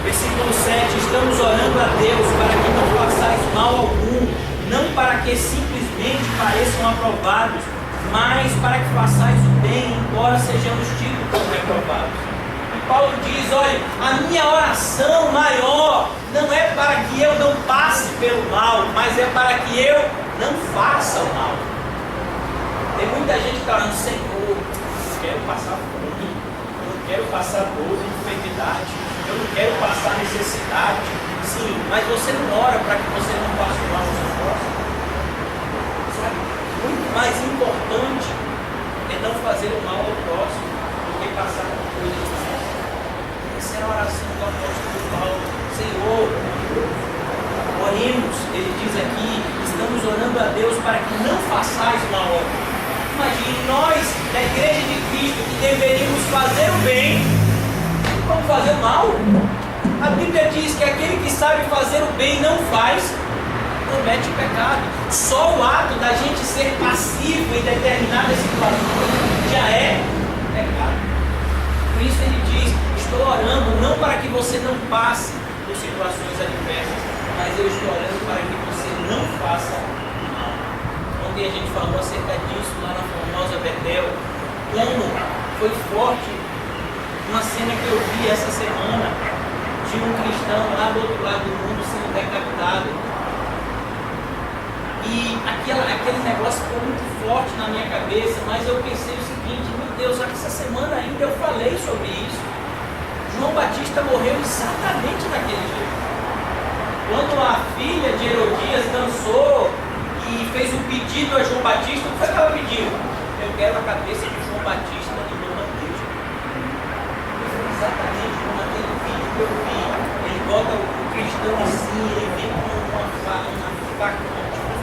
Versículo 7: estamos orando a Deus para que não façais mal algum, não para que simplesmente pareçam aprovados, mas para que façais o bem, embora sejamos tidos como reprovados. E Paulo diz: olha, a minha oração maior não é para que eu não passe pelo mal, mas é para que eu não faça o mal. Tem muita gente que está falando: Senhor, eu não quero passar fome, eu não quero passar dor e enfermidade, eu não quero passar necessidade. Sim, mas você não ora para que você não passe o mal no seu próximo. Sabe? Muito mais importante é não fazer o mal ao próximo do que passar por coisas mais. Essa é a oração do apóstolo Paulo: Senhor, oremos, ele diz aqui, estamos orando a Deus para que não façais mal obra. Imagine nós, da igreja de Cristo, que deveríamos fazer o bem, vamos fazer o mal? A Bíblia diz que aquele que sabe fazer o bem e não faz, comete pecado. Só o ato da gente ser passivo em determinadas situações já é pecado. Por isso ele diz, estou orando não para que você não passe por situações adversas, mas eu estou orando para que você não faça mal. Ontem a gente falou acerca disso lá na Formosa Betel, como foi forte uma cena que eu vi essa semana de um cristão lá do outro lado do mundo sendo decapitado. E aquele negócio ficou muito forte na minha cabeça, mas eu pensei o seguinte, meu Deus, essa semana ainda eu falei sobre isso. João Batista morreu exatamente daquele jeito. Quando a filha de Herodias dançou e fez um pedido a João Batista, o que foi que ela pediu? Eu quero a cabeça de João Batista de meu bandeja. Foi exatamente como aquele vídeo que eu vi. Ele bota o cristão assim, ele vem com um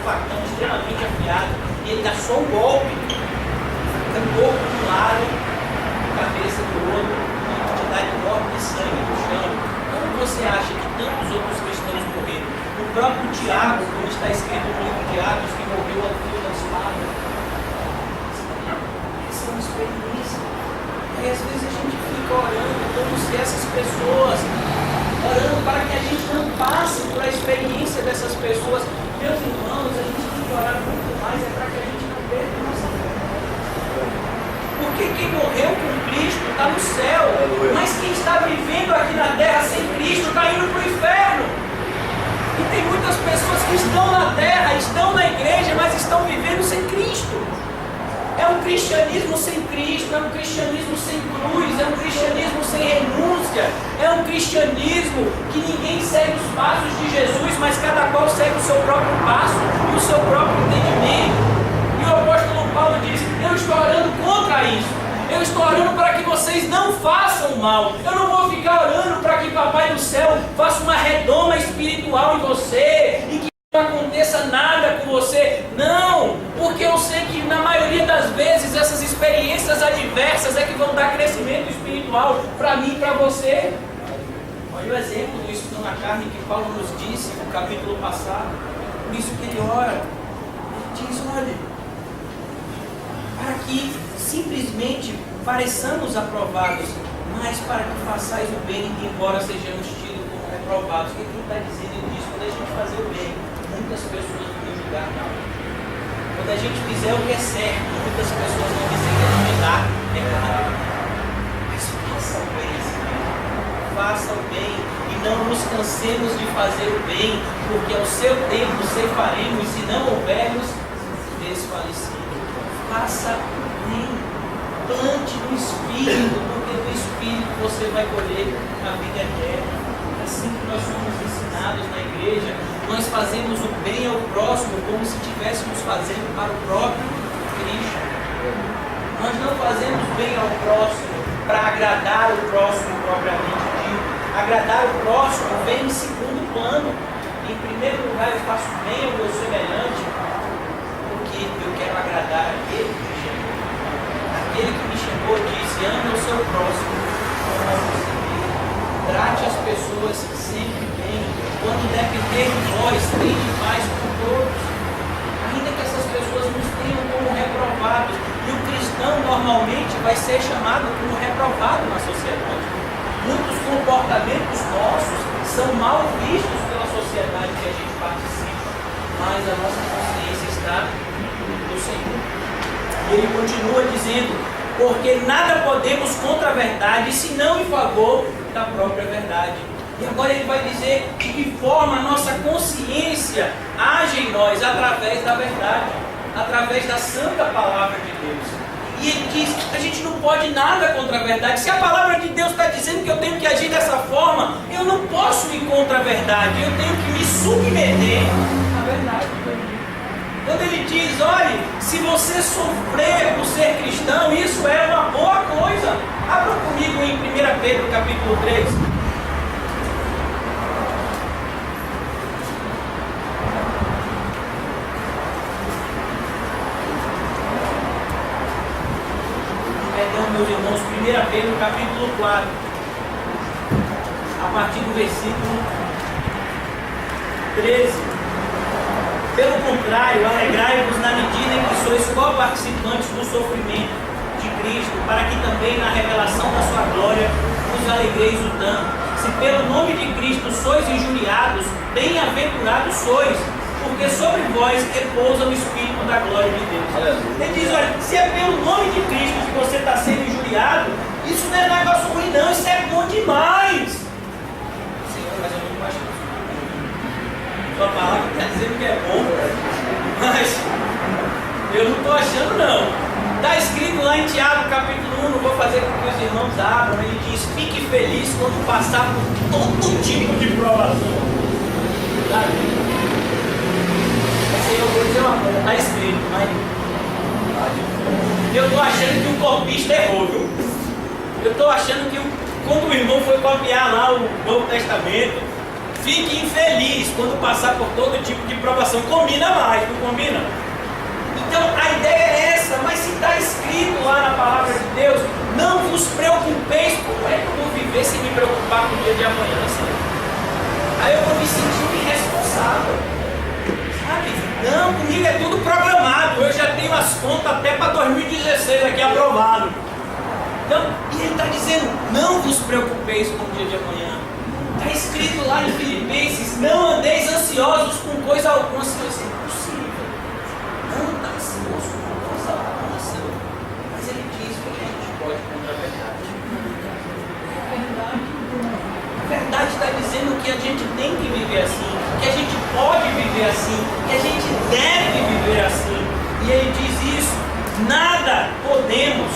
facão extremamente afiado, e ele dá só um golpe, fica um corpo de um lado, a cabeça do outro, uma quantidade enorme de sangue no chão. Como você acha que tantos outros cristãos morreram? O próprio Tiago, como está escrito no livro de Atos, que morreu ao fio da espada. Essa é uma experiência. E às vezes a gente fica orando como se essas pessoas, orando para que a gente não passe por a experiência dessas pessoas. Meus irmãos, a gente tem que orar muito mais, é para que a gente não perca a nossa fé. Porque quem morreu com Cristo está no céu, mas quem está vivendo aqui na terra sem Cristo está indo para o inferno. E tem muitas pessoas que estão na terra, estão na igreja, mas estão vivendo sem Cristo. É um cristianismo sem Cristo, é um cristianismo sem cruz, é um cristianismo sem renúncia, é um cristianismo que ninguém segue os passos de Jesus, mas cada qual segue o seu próprio passo e o seu próprio entendimento. E o apóstolo Paulo diz, eu estou orando contra isso, eu estou orando para que vocês não façam mal, eu não vou ficar orando para que Papai do Céu faça uma redoma espiritual em você e que não aconteça nada com você, não, porque eu sei que na maioria das vezes essas experiências adversas é que vão dar crescimento espiritual para mim e para você. Olha o exemplo do espinho na carne que Paulo nos disse no capítulo passado, por isso que ele ora, ele diz, olha, para que simplesmente pareçamos aprovados, mas para que façais o bem, embora sejamos tidos como reprovados. O que ele está dizendo? Ele diz, quando a gente fazer o bem, muitas pessoas vão julgar mal. Quando a gente fizer o que é certo, muitas pessoas vão dizer que a gente está errado. Mas faça o bem assim mesmo. Faça o bem e não nos cansemos de fazer o bem, porque ao seu tempo ceifaremos e não houvermos desfalecido. Faça o bem. Plante no Espírito, porque do Espírito você vai colher a vida eterna. Assim que nós somos ensinados na igreja, nós fazemos o bem ao próximo como se estivéssemos fazendo para o próprio Cristo. Nós não fazemos bem ao próximo para agradar o próximo propriamente dito. Agradar o próximo vem em segundo plano. Em primeiro lugar, eu faço bem ao meu semelhante, porque eu quero agradar aquele que me chamou. Aquele que me chamou disse, ame o seu próximo como a você mesmo. Trate as pessoas sempre bem. Quando depender de vós, tende paz com todos. Ainda que essas pessoas nos tenham como reprovados. E o cristão normalmente vai ser chamado como reprovado na sociedade. Muitos comportamentos nossos são mal vistos pela sociedade que a gente participa. Mas a nossa consciência está no Senhor. E ele continua dizendo, porque nada podemos contra a verdade, senão em favor da própria verdade. E agora ele vai dizer de que forma a nossa consciência age em nós através da verdade, através da santa palavra de Deus. E ele diz, a gente não pode nada contra a verdade. Se a palavra de Deus está dizendo que eu tenho que agir dessa forma, eu não posso ir contra a verdade, eu tenho que me submeter à verdade. Quando ele diz, olhe, se você sofrer por ser cristão, isso é uma boa coisa. Abra comigo em 1 Pedro capítulo 3. capítulo 4, a partir do versículo 13. Pelo contrário, alegrai-vos na medida em que sois co-participantes do sofrimento de Cristo, para que também na revelação da sua glória vos alegreis o tanto. Se pelo nome de Cristo sois injuriados, bem-aventurados sois, porque sobre vós repousa o Espírito da glória de Deus. Ele diz, olha, se é pelo nome de Cristo que você está sendo injuriado, isso não é negócio ruim não, isso é bom demais. Senhor, mas eu não acho isso. Sua palavra está dizendo que é bom, mas eu não estou achando não. Está escrito lá em Tiago capítulo 1, não vou fazer com que os irmãos abram, ele diz, fique feliz quando passar por todo tipo de provação. Sabe? Eu vou dizer uma coisa, está escrito, mas eu estou achando que o copista errou, viu? Eu estou achando que quando o irmão foi copiar lá o Novo Testamento, fique infeliz quando passar por todo tipo de provação. Combina mais, não combina? Então a ideia é essa, mas se está escrito lá na palavra de Deus, não vos preocupeis. Como é que eu vou viver sem me preocupar com o dia de amanhã, Senhor? Aí eu vou me sentir irresponsável. Não, comigo é tudo programado. Eu já tenho as contas até para 2016 aqui aprovado. Então, e ele está dizendo, não vos preocupeis com o dia de amanhã. Está escrito lá em Filipenses, não andeis ansiosos com coisa alguma. Senhor, isso é impossível. Não está ansioso com coisa alguma, Senhor. Mas ele diz que a gente pode contra a verdade. É verdade. A verdade está dizendo que a gente tem que viver assim, que a gente pode viver assim, que a gente deve viver assim. E ele diz isso, nada podemos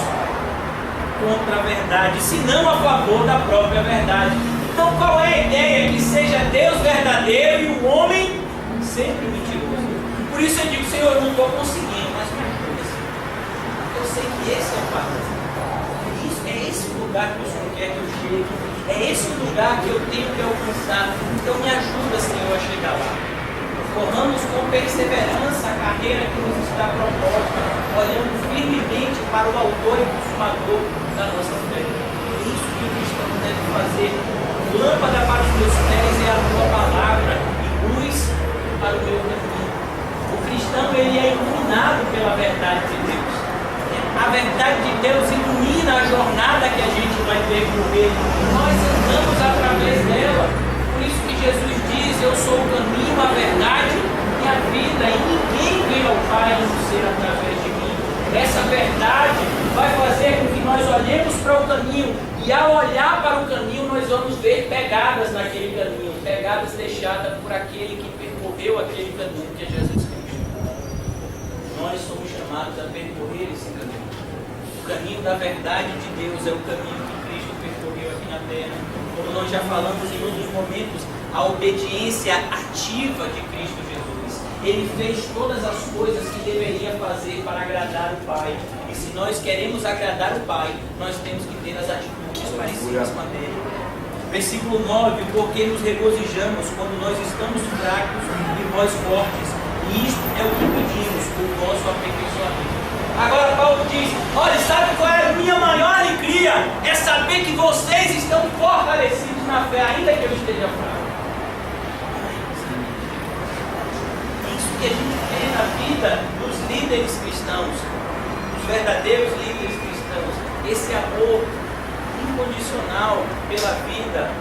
contra a verdade, senão a favor da própria verdade. Então qual é a ideia? Que seja Deus verdadeiro e o homem sempre mentiroso. Por isso eu digo, Senhor, eu não estou conseguindo, mas me ajuda, Senhor. Eu sei que esse é o padrão. É esse o lugar que o Senhor quer que eu chegue. É esse o lugar que eu tenho que alcançar. Então me ajuda, Senhor, a chegar lá. Corramos com perseverança a carreira que nos está proposta, olhando firmemente para o autor e consumador da nossa fé. É isso que o cristão deve fazer. Lâmpada para os meus pés é a tua palavra e luz para o meu caminho. O cristão, ele é iluminado pela verdade de Deus. A verdade de Deus ilumina a jornada que a gente vai percorrer. Nós andamos através dela. Por isso que Jesus diz, eu sou o caminho, a verdade e a vida. E ninguém vem ao Pai a não ser através de mim. Essa verdade vai fazer com que nós olhemos para o caminho. E ao olhar para o caminho, nós vamos ver pegadas naquele caminho. Pegadas deixadas por aquele que percorreu aquele caminho, que é Jesus Cristo. Nós somos chamados a percorrer esse caminho. O caminho da verdade de Deus é o caminho que Cristo percorreu aqui na terra. Como nós já falamos em outros momentos, a obediência ativa de Cristo Jesus. Ele fez todas as coisas que deveria fazer para agradar o Pai. E se nós queremos agradar o Pai, nós temos que ter as atitudes parecidas com a dele. Versículo 9, porque nos regozijamos quando nós estamos fracos e vós fortes. E isto é o que pedimos, o vosso aperfeiçoamento. Agora Paulo diz, olha, sabe qual é a minha maior alegria? É saber que vocês estão fortalecidos na fé, ainda que eu esteja fraco. Isso que a gente vê na vida dos líderes cristãos, dos verdadeiros líderes cristãos, esse amor incondicional pela vida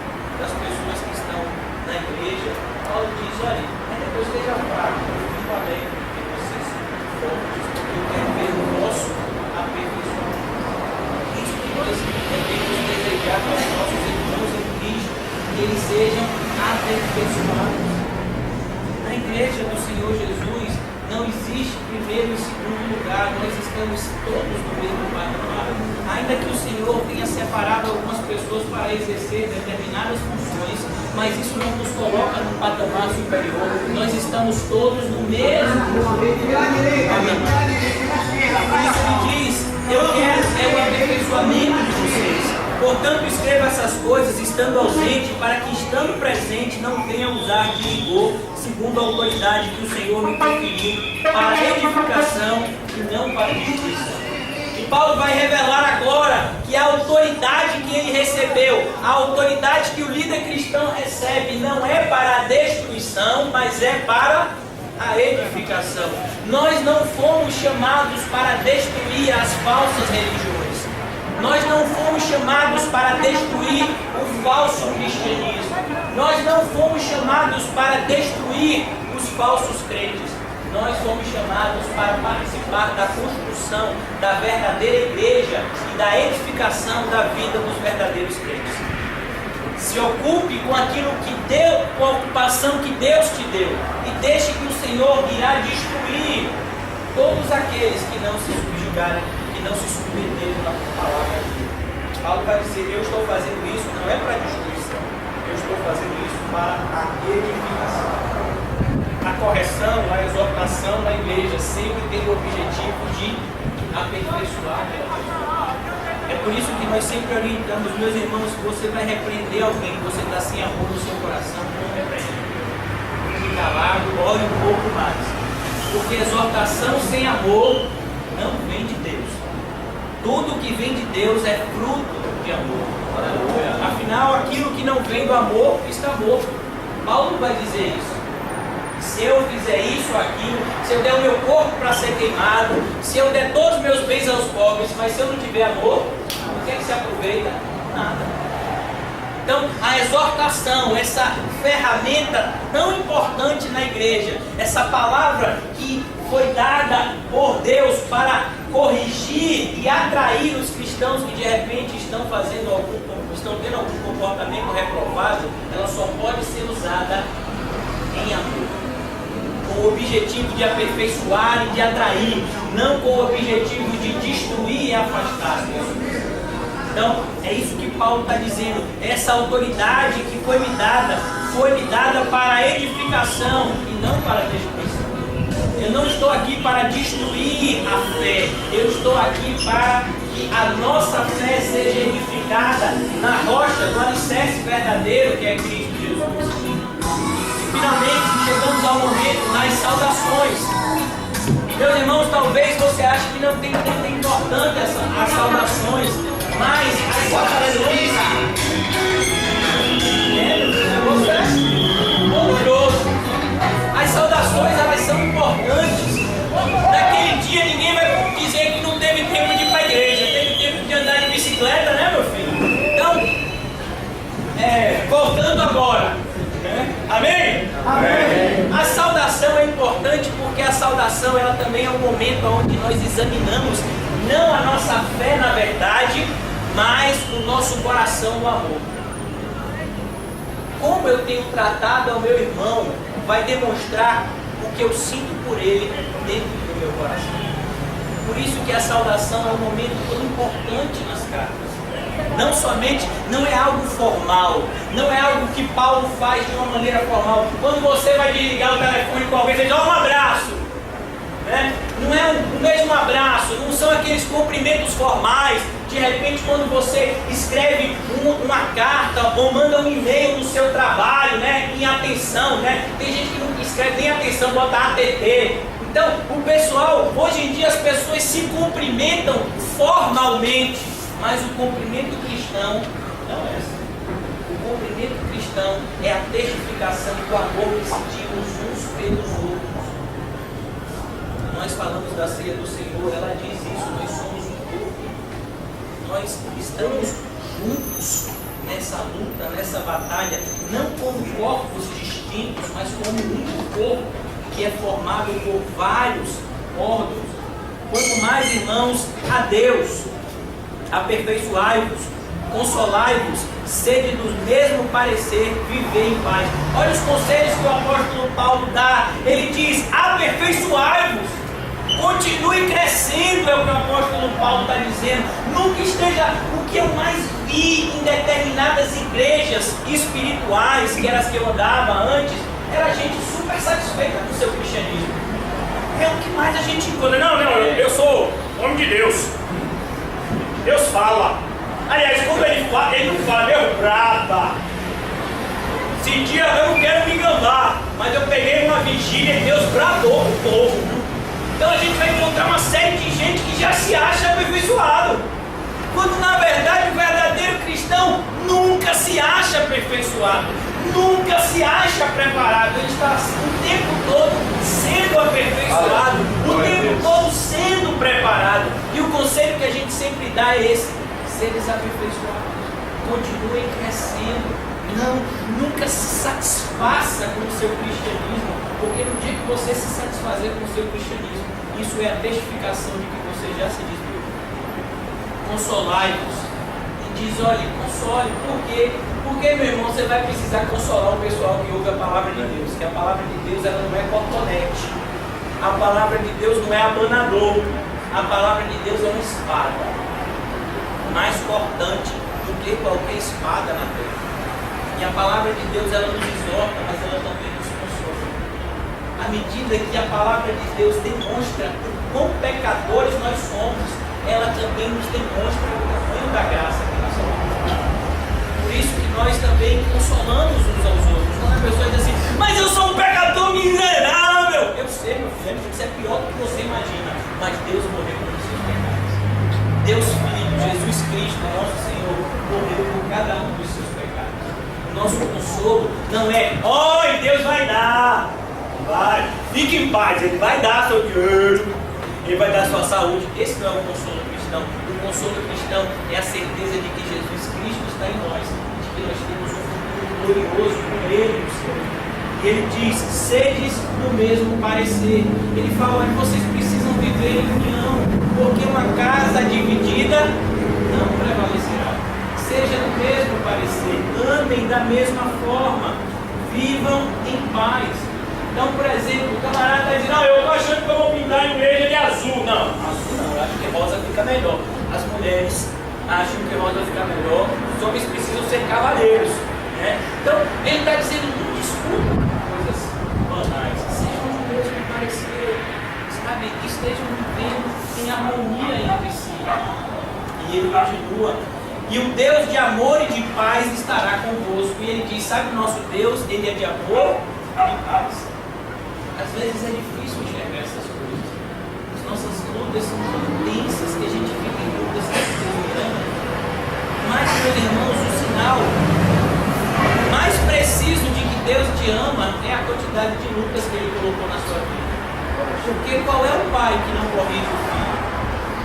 das pessoas que estão na igreja. Paulo diz, olha, ainda que eu esteja fraco, eu fico alegre porque vocês são fortes. Eu quero ver o nosso aperfeiçoamento. Isso que nós devemos desejar para os nossos irmãos em Cristo, que eles sejam aperfeiçoados. Na igreja do Senhor Jesus não existe primeiro e segundo lugar, nós estamos todos no mesmo patamar. Ainda que o Senhor tenha separado algumas pessoas para exercer determinadas funções, mas isso não nos coloca num patamar superior. Nós estamos todos no mesmo patamar. Por isso ele diz, eu quero o aperfeiçoamento de vocês. Portanto, escreva essas coisas estando ausente, para que estando presente não venha usar de rigor, segundo a autoridade que o Senhor me conferiu, para edificação e não para justiça. Paulo vai revelar agora que a autoridade que ele recebeu, a autoridade que o líder cristão recebe, não é para a destruição, mas é para a edificação. Nós não fomos chamados para destruir as falsas religiões. Nós não fomos chamados para destruir o falso cristianismo. Nós não fomos chamados para destruir os falsos crentes. Nós fomos chamados para participar da construção da verdadeira igreja e da edificação da vida dos verdadeiros crentes. Se ocupe com aquilo que Deus, com a ocupação que Deus te deu, e deixe que o Senhor irá destruir todos aqueles que não se subjugarem, que não se submeterem na palavra de Deus. Paulo vai dizer: eu estou fazendo isso não é para destruição, eu estou fazendo isso para a edificação. A correção, a exortação na igreja sempre tem o objetivo de aperfeiçoar ela. É por isso que nós sempre orientamos, meus irmãos, se você vai repreender alguém, você está sem amor no seu coração, não repreenda. Fique calado, ore um pouco mais. Porque exortação sem amor não vem de Deus. Tudo que vem de Deus é fruto de amor. Afinal, aquilo que não vem do amor está morto. Paulo vai dizer isso. Se eu fizer isso, aquilo, se eu der o meu corpo para ser queimado, se eu der todos os meus bens aos pobres, mas se eu não tiver amor, o que é que se aproveita? Nada. Então, a exortação, essa ferramenta tão importante na igreja, essa palavra que foi dada por Deus para corrigir e atrair os cristãos que de repente estão tendo algum comportamento reprovado, ela só pode ser usada em amor. Com o objetivo de aperfeiçoar e de atrair, não com o objetivo de destruir e afastar. Então, é isso que Paulo está dizendo. Essa autoridade que foi me dada para a edificação e não para a destruição. Eu não estou aqui para destruir a fé, eu estou aqui para que a nossa fé seja edificada na rocha do alicerce verdadeiro que é Cristo Jesus. Finalmente chegamos ao momento das saudações. Meus irmãos, talvez você ache que não tem tanta importância as saudações, mas as saudações poderoso. As saudações, elas são importantes. Naquele dia ninguém vai dizer que não teve tempo de ir para a igreja, teve tempo de andar de bicicleta, né, meu filho? Então, voltando agora. Amém? Amém? A saudação é importante porque a saudação ela também é um momento onde nós examinamos não a nossa fé na verdade, mas o nosso coração no amor. Como eu tenho tratado ao meu irmão vai demonstrar o que eu sinto por ele dentro do meu coração. Por isso que a saudação é um momento tão importante nas cartas. Não é algo formal, não é algo que Paulo faz de uma maneira formal. Quando você vai desligar o telefone com alguém, você diz: um abraço, né? Não é o mesmo abraço, não são aqueles cumprimentos formais. De repente, quando você escreve uma carta ou manda um e-mail no seu trabalho, né, em atenção, né? Tem gente que não escreve nem atenção, bota ATT. Então, o pessoal, hoje em dia as pessoas se cumprimentam formalmente. Mas o cumprimento cristão não é assim. O cumprimento cristão é a testificação do amor que sentimos uns pelos outros. Nós falamos da ceia do Senhor, ela diz isso: nós somos um corpo. Nós estamos juntos nessa luta, nessa batalha, não como corpos distintos, mas como um corpo que é formado por vários órgãos. Quanto mais irmãos a Deus, aperfeiçoai-vos, consolai-vos, sede do mesmo parecer, viver em paz. Olha os conselhos que o apóstolo Paulo dá. Ele diz: aperfeiçoai-vos, continue crescendo, é o que o apóstolo Paulo está dizendo. Nunca esteja. O que eu mais vi em determinadas igrejas espirituais, que eram as que eu andava antes, era gente super satisfeita com o seu cristianismo. É o que mais a gente encontra. Não, eu sou homem de Deus. Deus fala. Aliás, quando ele não fala, meu braba. Esse dia eu não quero me enganar, mas eu peguei uma vigília e Deus bradou o povo. Então a gente vai encontrar uma série de gente que já se acha aperfeiçoado, quando na verdade o verdadeiro cristão nunca se acha aperfeiçoado, nunca se acha preparado. Ele está o tempo todo sendo aperfeiçoado, o tempo todo sendo preparado. E o conselho que a gente sempre dá é esse: seres aperfeiçoados, continuem crescendo. Nunca se satisfaça com o seu cristianismo, porque no dia que você se satisfazer com o seu cristianismo, isso é a testificação de que você já se desviou. Consolai-vos. E diz: olha, console. Por quê? Porque, meu irmão, você vai precisar consolar o pessoal que ouve a palavra de Deus. Que a palavra de Deus, ela não é cotonete. A palavra de Deus não é abanador. A palavra de Deus é uma espada, mais cortante do que qualquer espada na terra. E a palavra de Deus, ela nos exorta, mas ela também nos consola. À medida que a palavra de Deus demonstra o quão pecadores nós somos, ela também nos demonstra o tamanho da graça que nós somos. Por isso que nós também consolamos uns aos outros. Quando a pessoa diz assim: mas eu sou um pecador miserável. Eu sei, meu filho, isso é pior do que você imagina. Mas Deus morreu por seus pecados. Deus Filho, Jesus Cristo, nosso Senhor, morreu por cada um dos seus pecados. O nosso consolo não é: oi, Deus vai dar. Vai, fique em paz, Ele vai dar seu dinheiro, Ele vai dar sua saúde. Esse não é o consolo cristão. O consolo cristão é a certeza de que Jesus Cristo está em nós, de que nós temos um futuro glorioso com Ele no céu. E Ele diz: sedes do mesmo parecer. Ele fala: olha, vocês precisam viver em união, porque uma casa dividida não prevalecerá. Seja do mesmo parecer, andem da mesma forma, vivam em paz. Então, por exemplo, o camarada está dizendo: não, eu estou achando que eu vou pintar a igreja de azul. Não, azul não, eu acho que rosa fica melhor. As mulheres acham que rosa fica melhor, os homens precisam ser cavaleiros, né? Então, ele está dizendo: não discutam coisas banais, sejam do mesmo parecer, sabe? Estejam vivendo em harmonia entre si. E ele continua: e o Deus de amor e de paz estará convosco. E ele diz: sabe, o nosso Deus, ele é de amor e de paz. Às vezes é difícil enxergar essas coisas. As nossas lutas são tão intensas que a gente fica em lutas grandes. Mas, meus irmãos, o sinal mais preciso de que Deus te ama é a quantidade de lutas que Ele colocou na sua vida. Porque qual é o pai que não corrige o filho?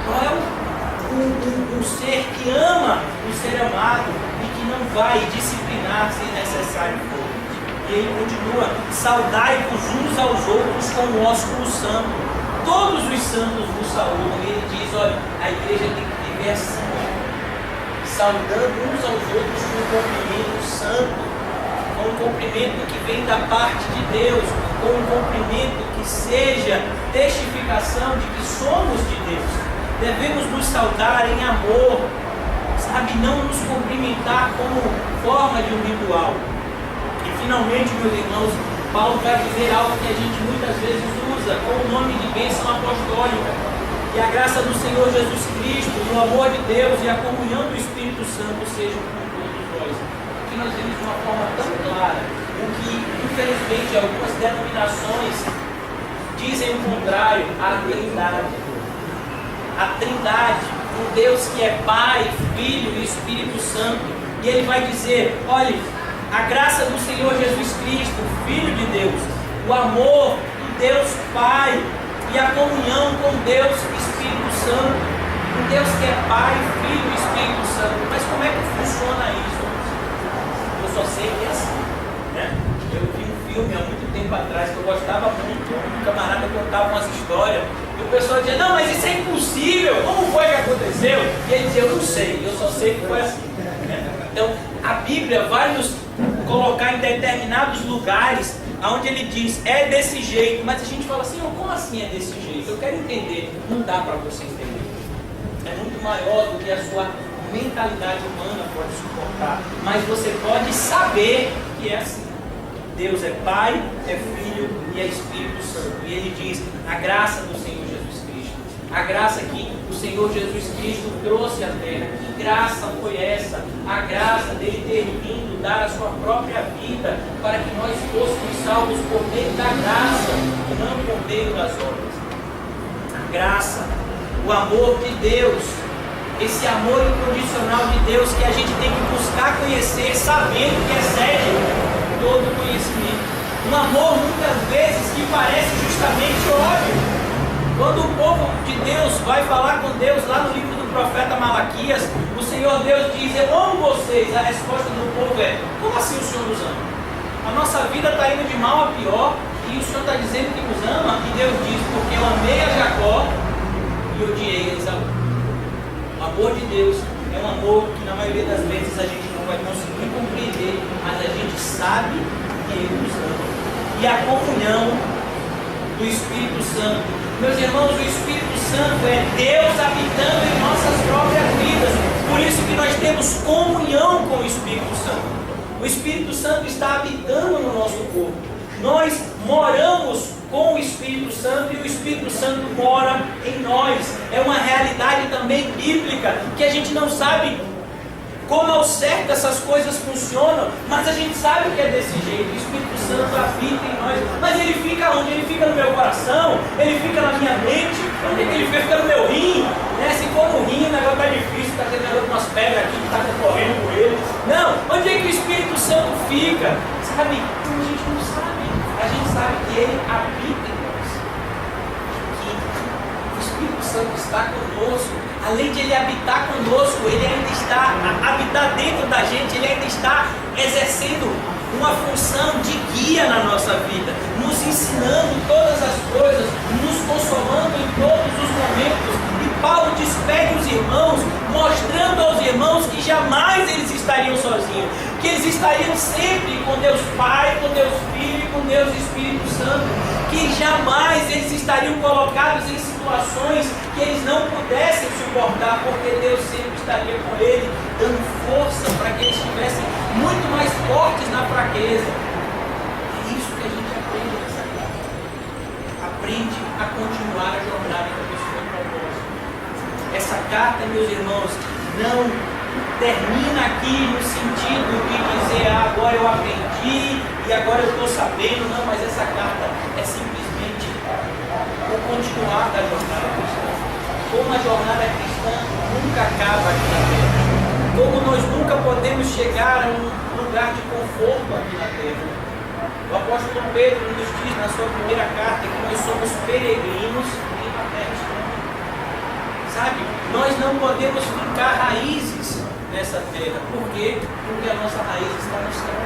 Qual é um ser que ama o ser amado e que não vai disciplinar se necessário for? E ele continua: saudai-vos uns aos outros com o ósculo santo. Todos os santos vos saúdam. E ele diz: olha, a igreja tem que viver assim, saudando uns aos outros com um cumprimento santo, com um cumprimento que vem da parte de Deus, com um cumprimento que seja testificação de que somos de Deus. Devemos nos saudar em amor, sabe? Não nos cumprimentar como forma de um ritual. E finalmente, meus irmãos, Paulo vai dizer algo que a gente muitas vezes usa com o nome de bênção apostólica: que a graça do Senhor Jesus Cristo, o amor de Deus e a comunhão do Espírito Santo sejam com todos nós. Que nós vemos de uma forma tão clara o que, infelizmente, algumas denominações dizem o contrário: a Trindade. A Trindade, um Deus que é Pai, Filho e Espírito Santo. E ele vai dizer: olha, a graça do Senhor Jesus Cristo, Filho de Deus, o amor do Deus Pai e a comunhão com Deus Espírito Santo. Um Deus que é Pai, Filho e Espírito Santo. Mas como é que funciona isso? Eu só sei que é assim, né? Eu vi um filme há muito tempo atrás que eu gostava muito. Um camarada contava umas histórias e o pessoal dizia: não, mas isso é impossível, como foi que aconteceu? E ele dizia: eu não sei, eu só sei que foi assim, né? Então a Bíblia vai nos colocar em determinados lugares onde ele diz: é desse jeito. Mas a gente fala assim: oh, como assim é desse jeito? Eu quero entender. Não dá para você entender. É muito maior do que a sua mentalidade humana pode suportar. Mas você pode saber que é assim. Deus é Pai, é Filho e é Espírito Santo. E ele diz: a graça do Senhor Jesus Cristo, a graça que o Senhor Jesus Cristo trouxe à terra. Que graça foi essa? A graça dele ter vindo dar a sua própria vida para que nós fôssemos salvos por meio da graça, não por meio das obras. graça, o amor de Deus, esse amor incondicional de Deus que a gente tem que buscar conhecer, sabendo que excede todo conhecimento. Um amor muitas vezes que parece justamente ódio. Quando o povo de Deus vai falar com Deus lá no livro do profeta Malaquias, o Senhor Deus diz: eu amo vocês. A resposta do povo é: como assim o Senhor nos ama? A nossa vida está indo de mal a pior e o Senhor está dizendo que nos ama. E Deus diz: porque eu amei a Jacó e odiei a Esaú. O amor de Deus é um amor que na maioria das vezes a gente não vai conseguir compreender, mas a gente sabe que Ele nos ama. E a comunhão do Espírito Santo, meus irmãos, o Espírito Santo é Deus habitando em nossas próprias vidas. Por isso que nós temos comunhão com o Espírito Santo. O Espírito Santo está habitando no nosso corpo. Nós moramos com o Espírito Santo e o Espírito Santo mora em nós. É uma realidade também bíblica que a gente não sabe como ao certo essas coisas funcionam, mas a gente sabe que é desse jeito. O Espírito Santo habita em nós. Mas ele fica onde? Ele fica no meu coração, ele fica na minha mente. Onde é que ele fica? Fica no meu rim, né? Se for no rim, o negócio está difícil, está tendo umas pedras aqui que está concorrendo com ele. Não, onde é que o Espírito Santo fica? Sabe? A gente não sabe. A gente sabe que ele habita em nós. Que o Espírito Santo está conosco. Além de ele habitar conosco, ele ainda está a habitar dentro da gente, ele ainda está exercendo uma função de guia na nossa vida, nos ensinando todas as coisas, nos consolando em todos os momentos. E Paulo despede os irmãos, mostrando aos irmãos que jamais eles estariam sozinhos, que eles estariam sempre com Deus Pai, com Deus Filho e com Deus Espírito Santo, que jamais eles estariam colocados em situações que eles não pudessem suportar, porque Deus sempre estaria com ele, dando força para que eles estivessem muito mais fortes na fraqueza. É isso que a gente aprende nessa carta. Aprende a continuar a jornada da pessoa propósito. Essa carta, meus irmãos, não termina aqui no sentido de dizer: agora eu aprendi e agora eu estou sabendo. Não, mas essa carta é simplesmente o continuar da jornada cristã. Como a jornada cristã nunca acaba aqui na terra. Como nós nunca podemos chegar a um lugar de conforto aqui na terra. O apóstolo Pedro nos diz na sua primeira carta que nós somos peregrinos em uma terra estranha. Sabe? Nós não podemos fincar raízes nessa terra. Por quê? Porque a nossa raiz está no céu.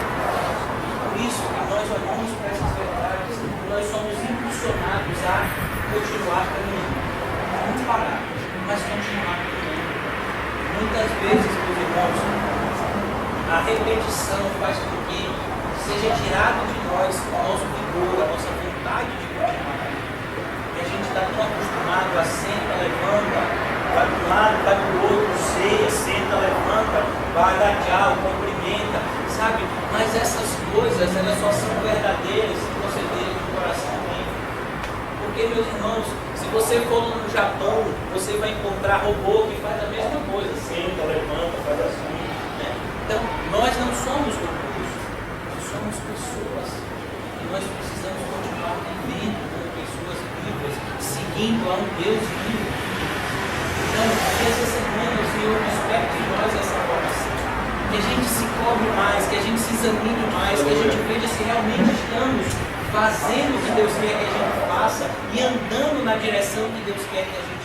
Por isso que nós olhamos para essas verdades, nós somos impulsionados a continuar caminhando. Não parar, mas continuar caminhando. Muitas vezes, meus irmãos, a repetição faz com que seja tirado de nós o nosso vigor, a nossa vontade de continuar. E a gente está tão acostumado a senta, levanta, vai para um lado, vai para o outro, ceia, senta, levanta, vai dar tchau, cumprimenta, sabe? Mas essas coisas, elas só são verdadeiras se você ter um coração limpo. Porque, meus irmãos, se você for no Japão, você vai encontrar robô que faz a mesma coisa, senta, levanta, faz assim, né? Então, nós não somos robôs, nós somos pessoas. E nós precisamos continuar vivendo como pessoas vivas, seguindo a um Deus vivo. Então, que essa semana o Senhor desperte em nós essa vocação. Que a gente se cobre mais, que a gente se examine mais, que a gente veja se realmente estamos fazendo o que Deus quer que a gente faça e andando na direção que Deus quer que a gente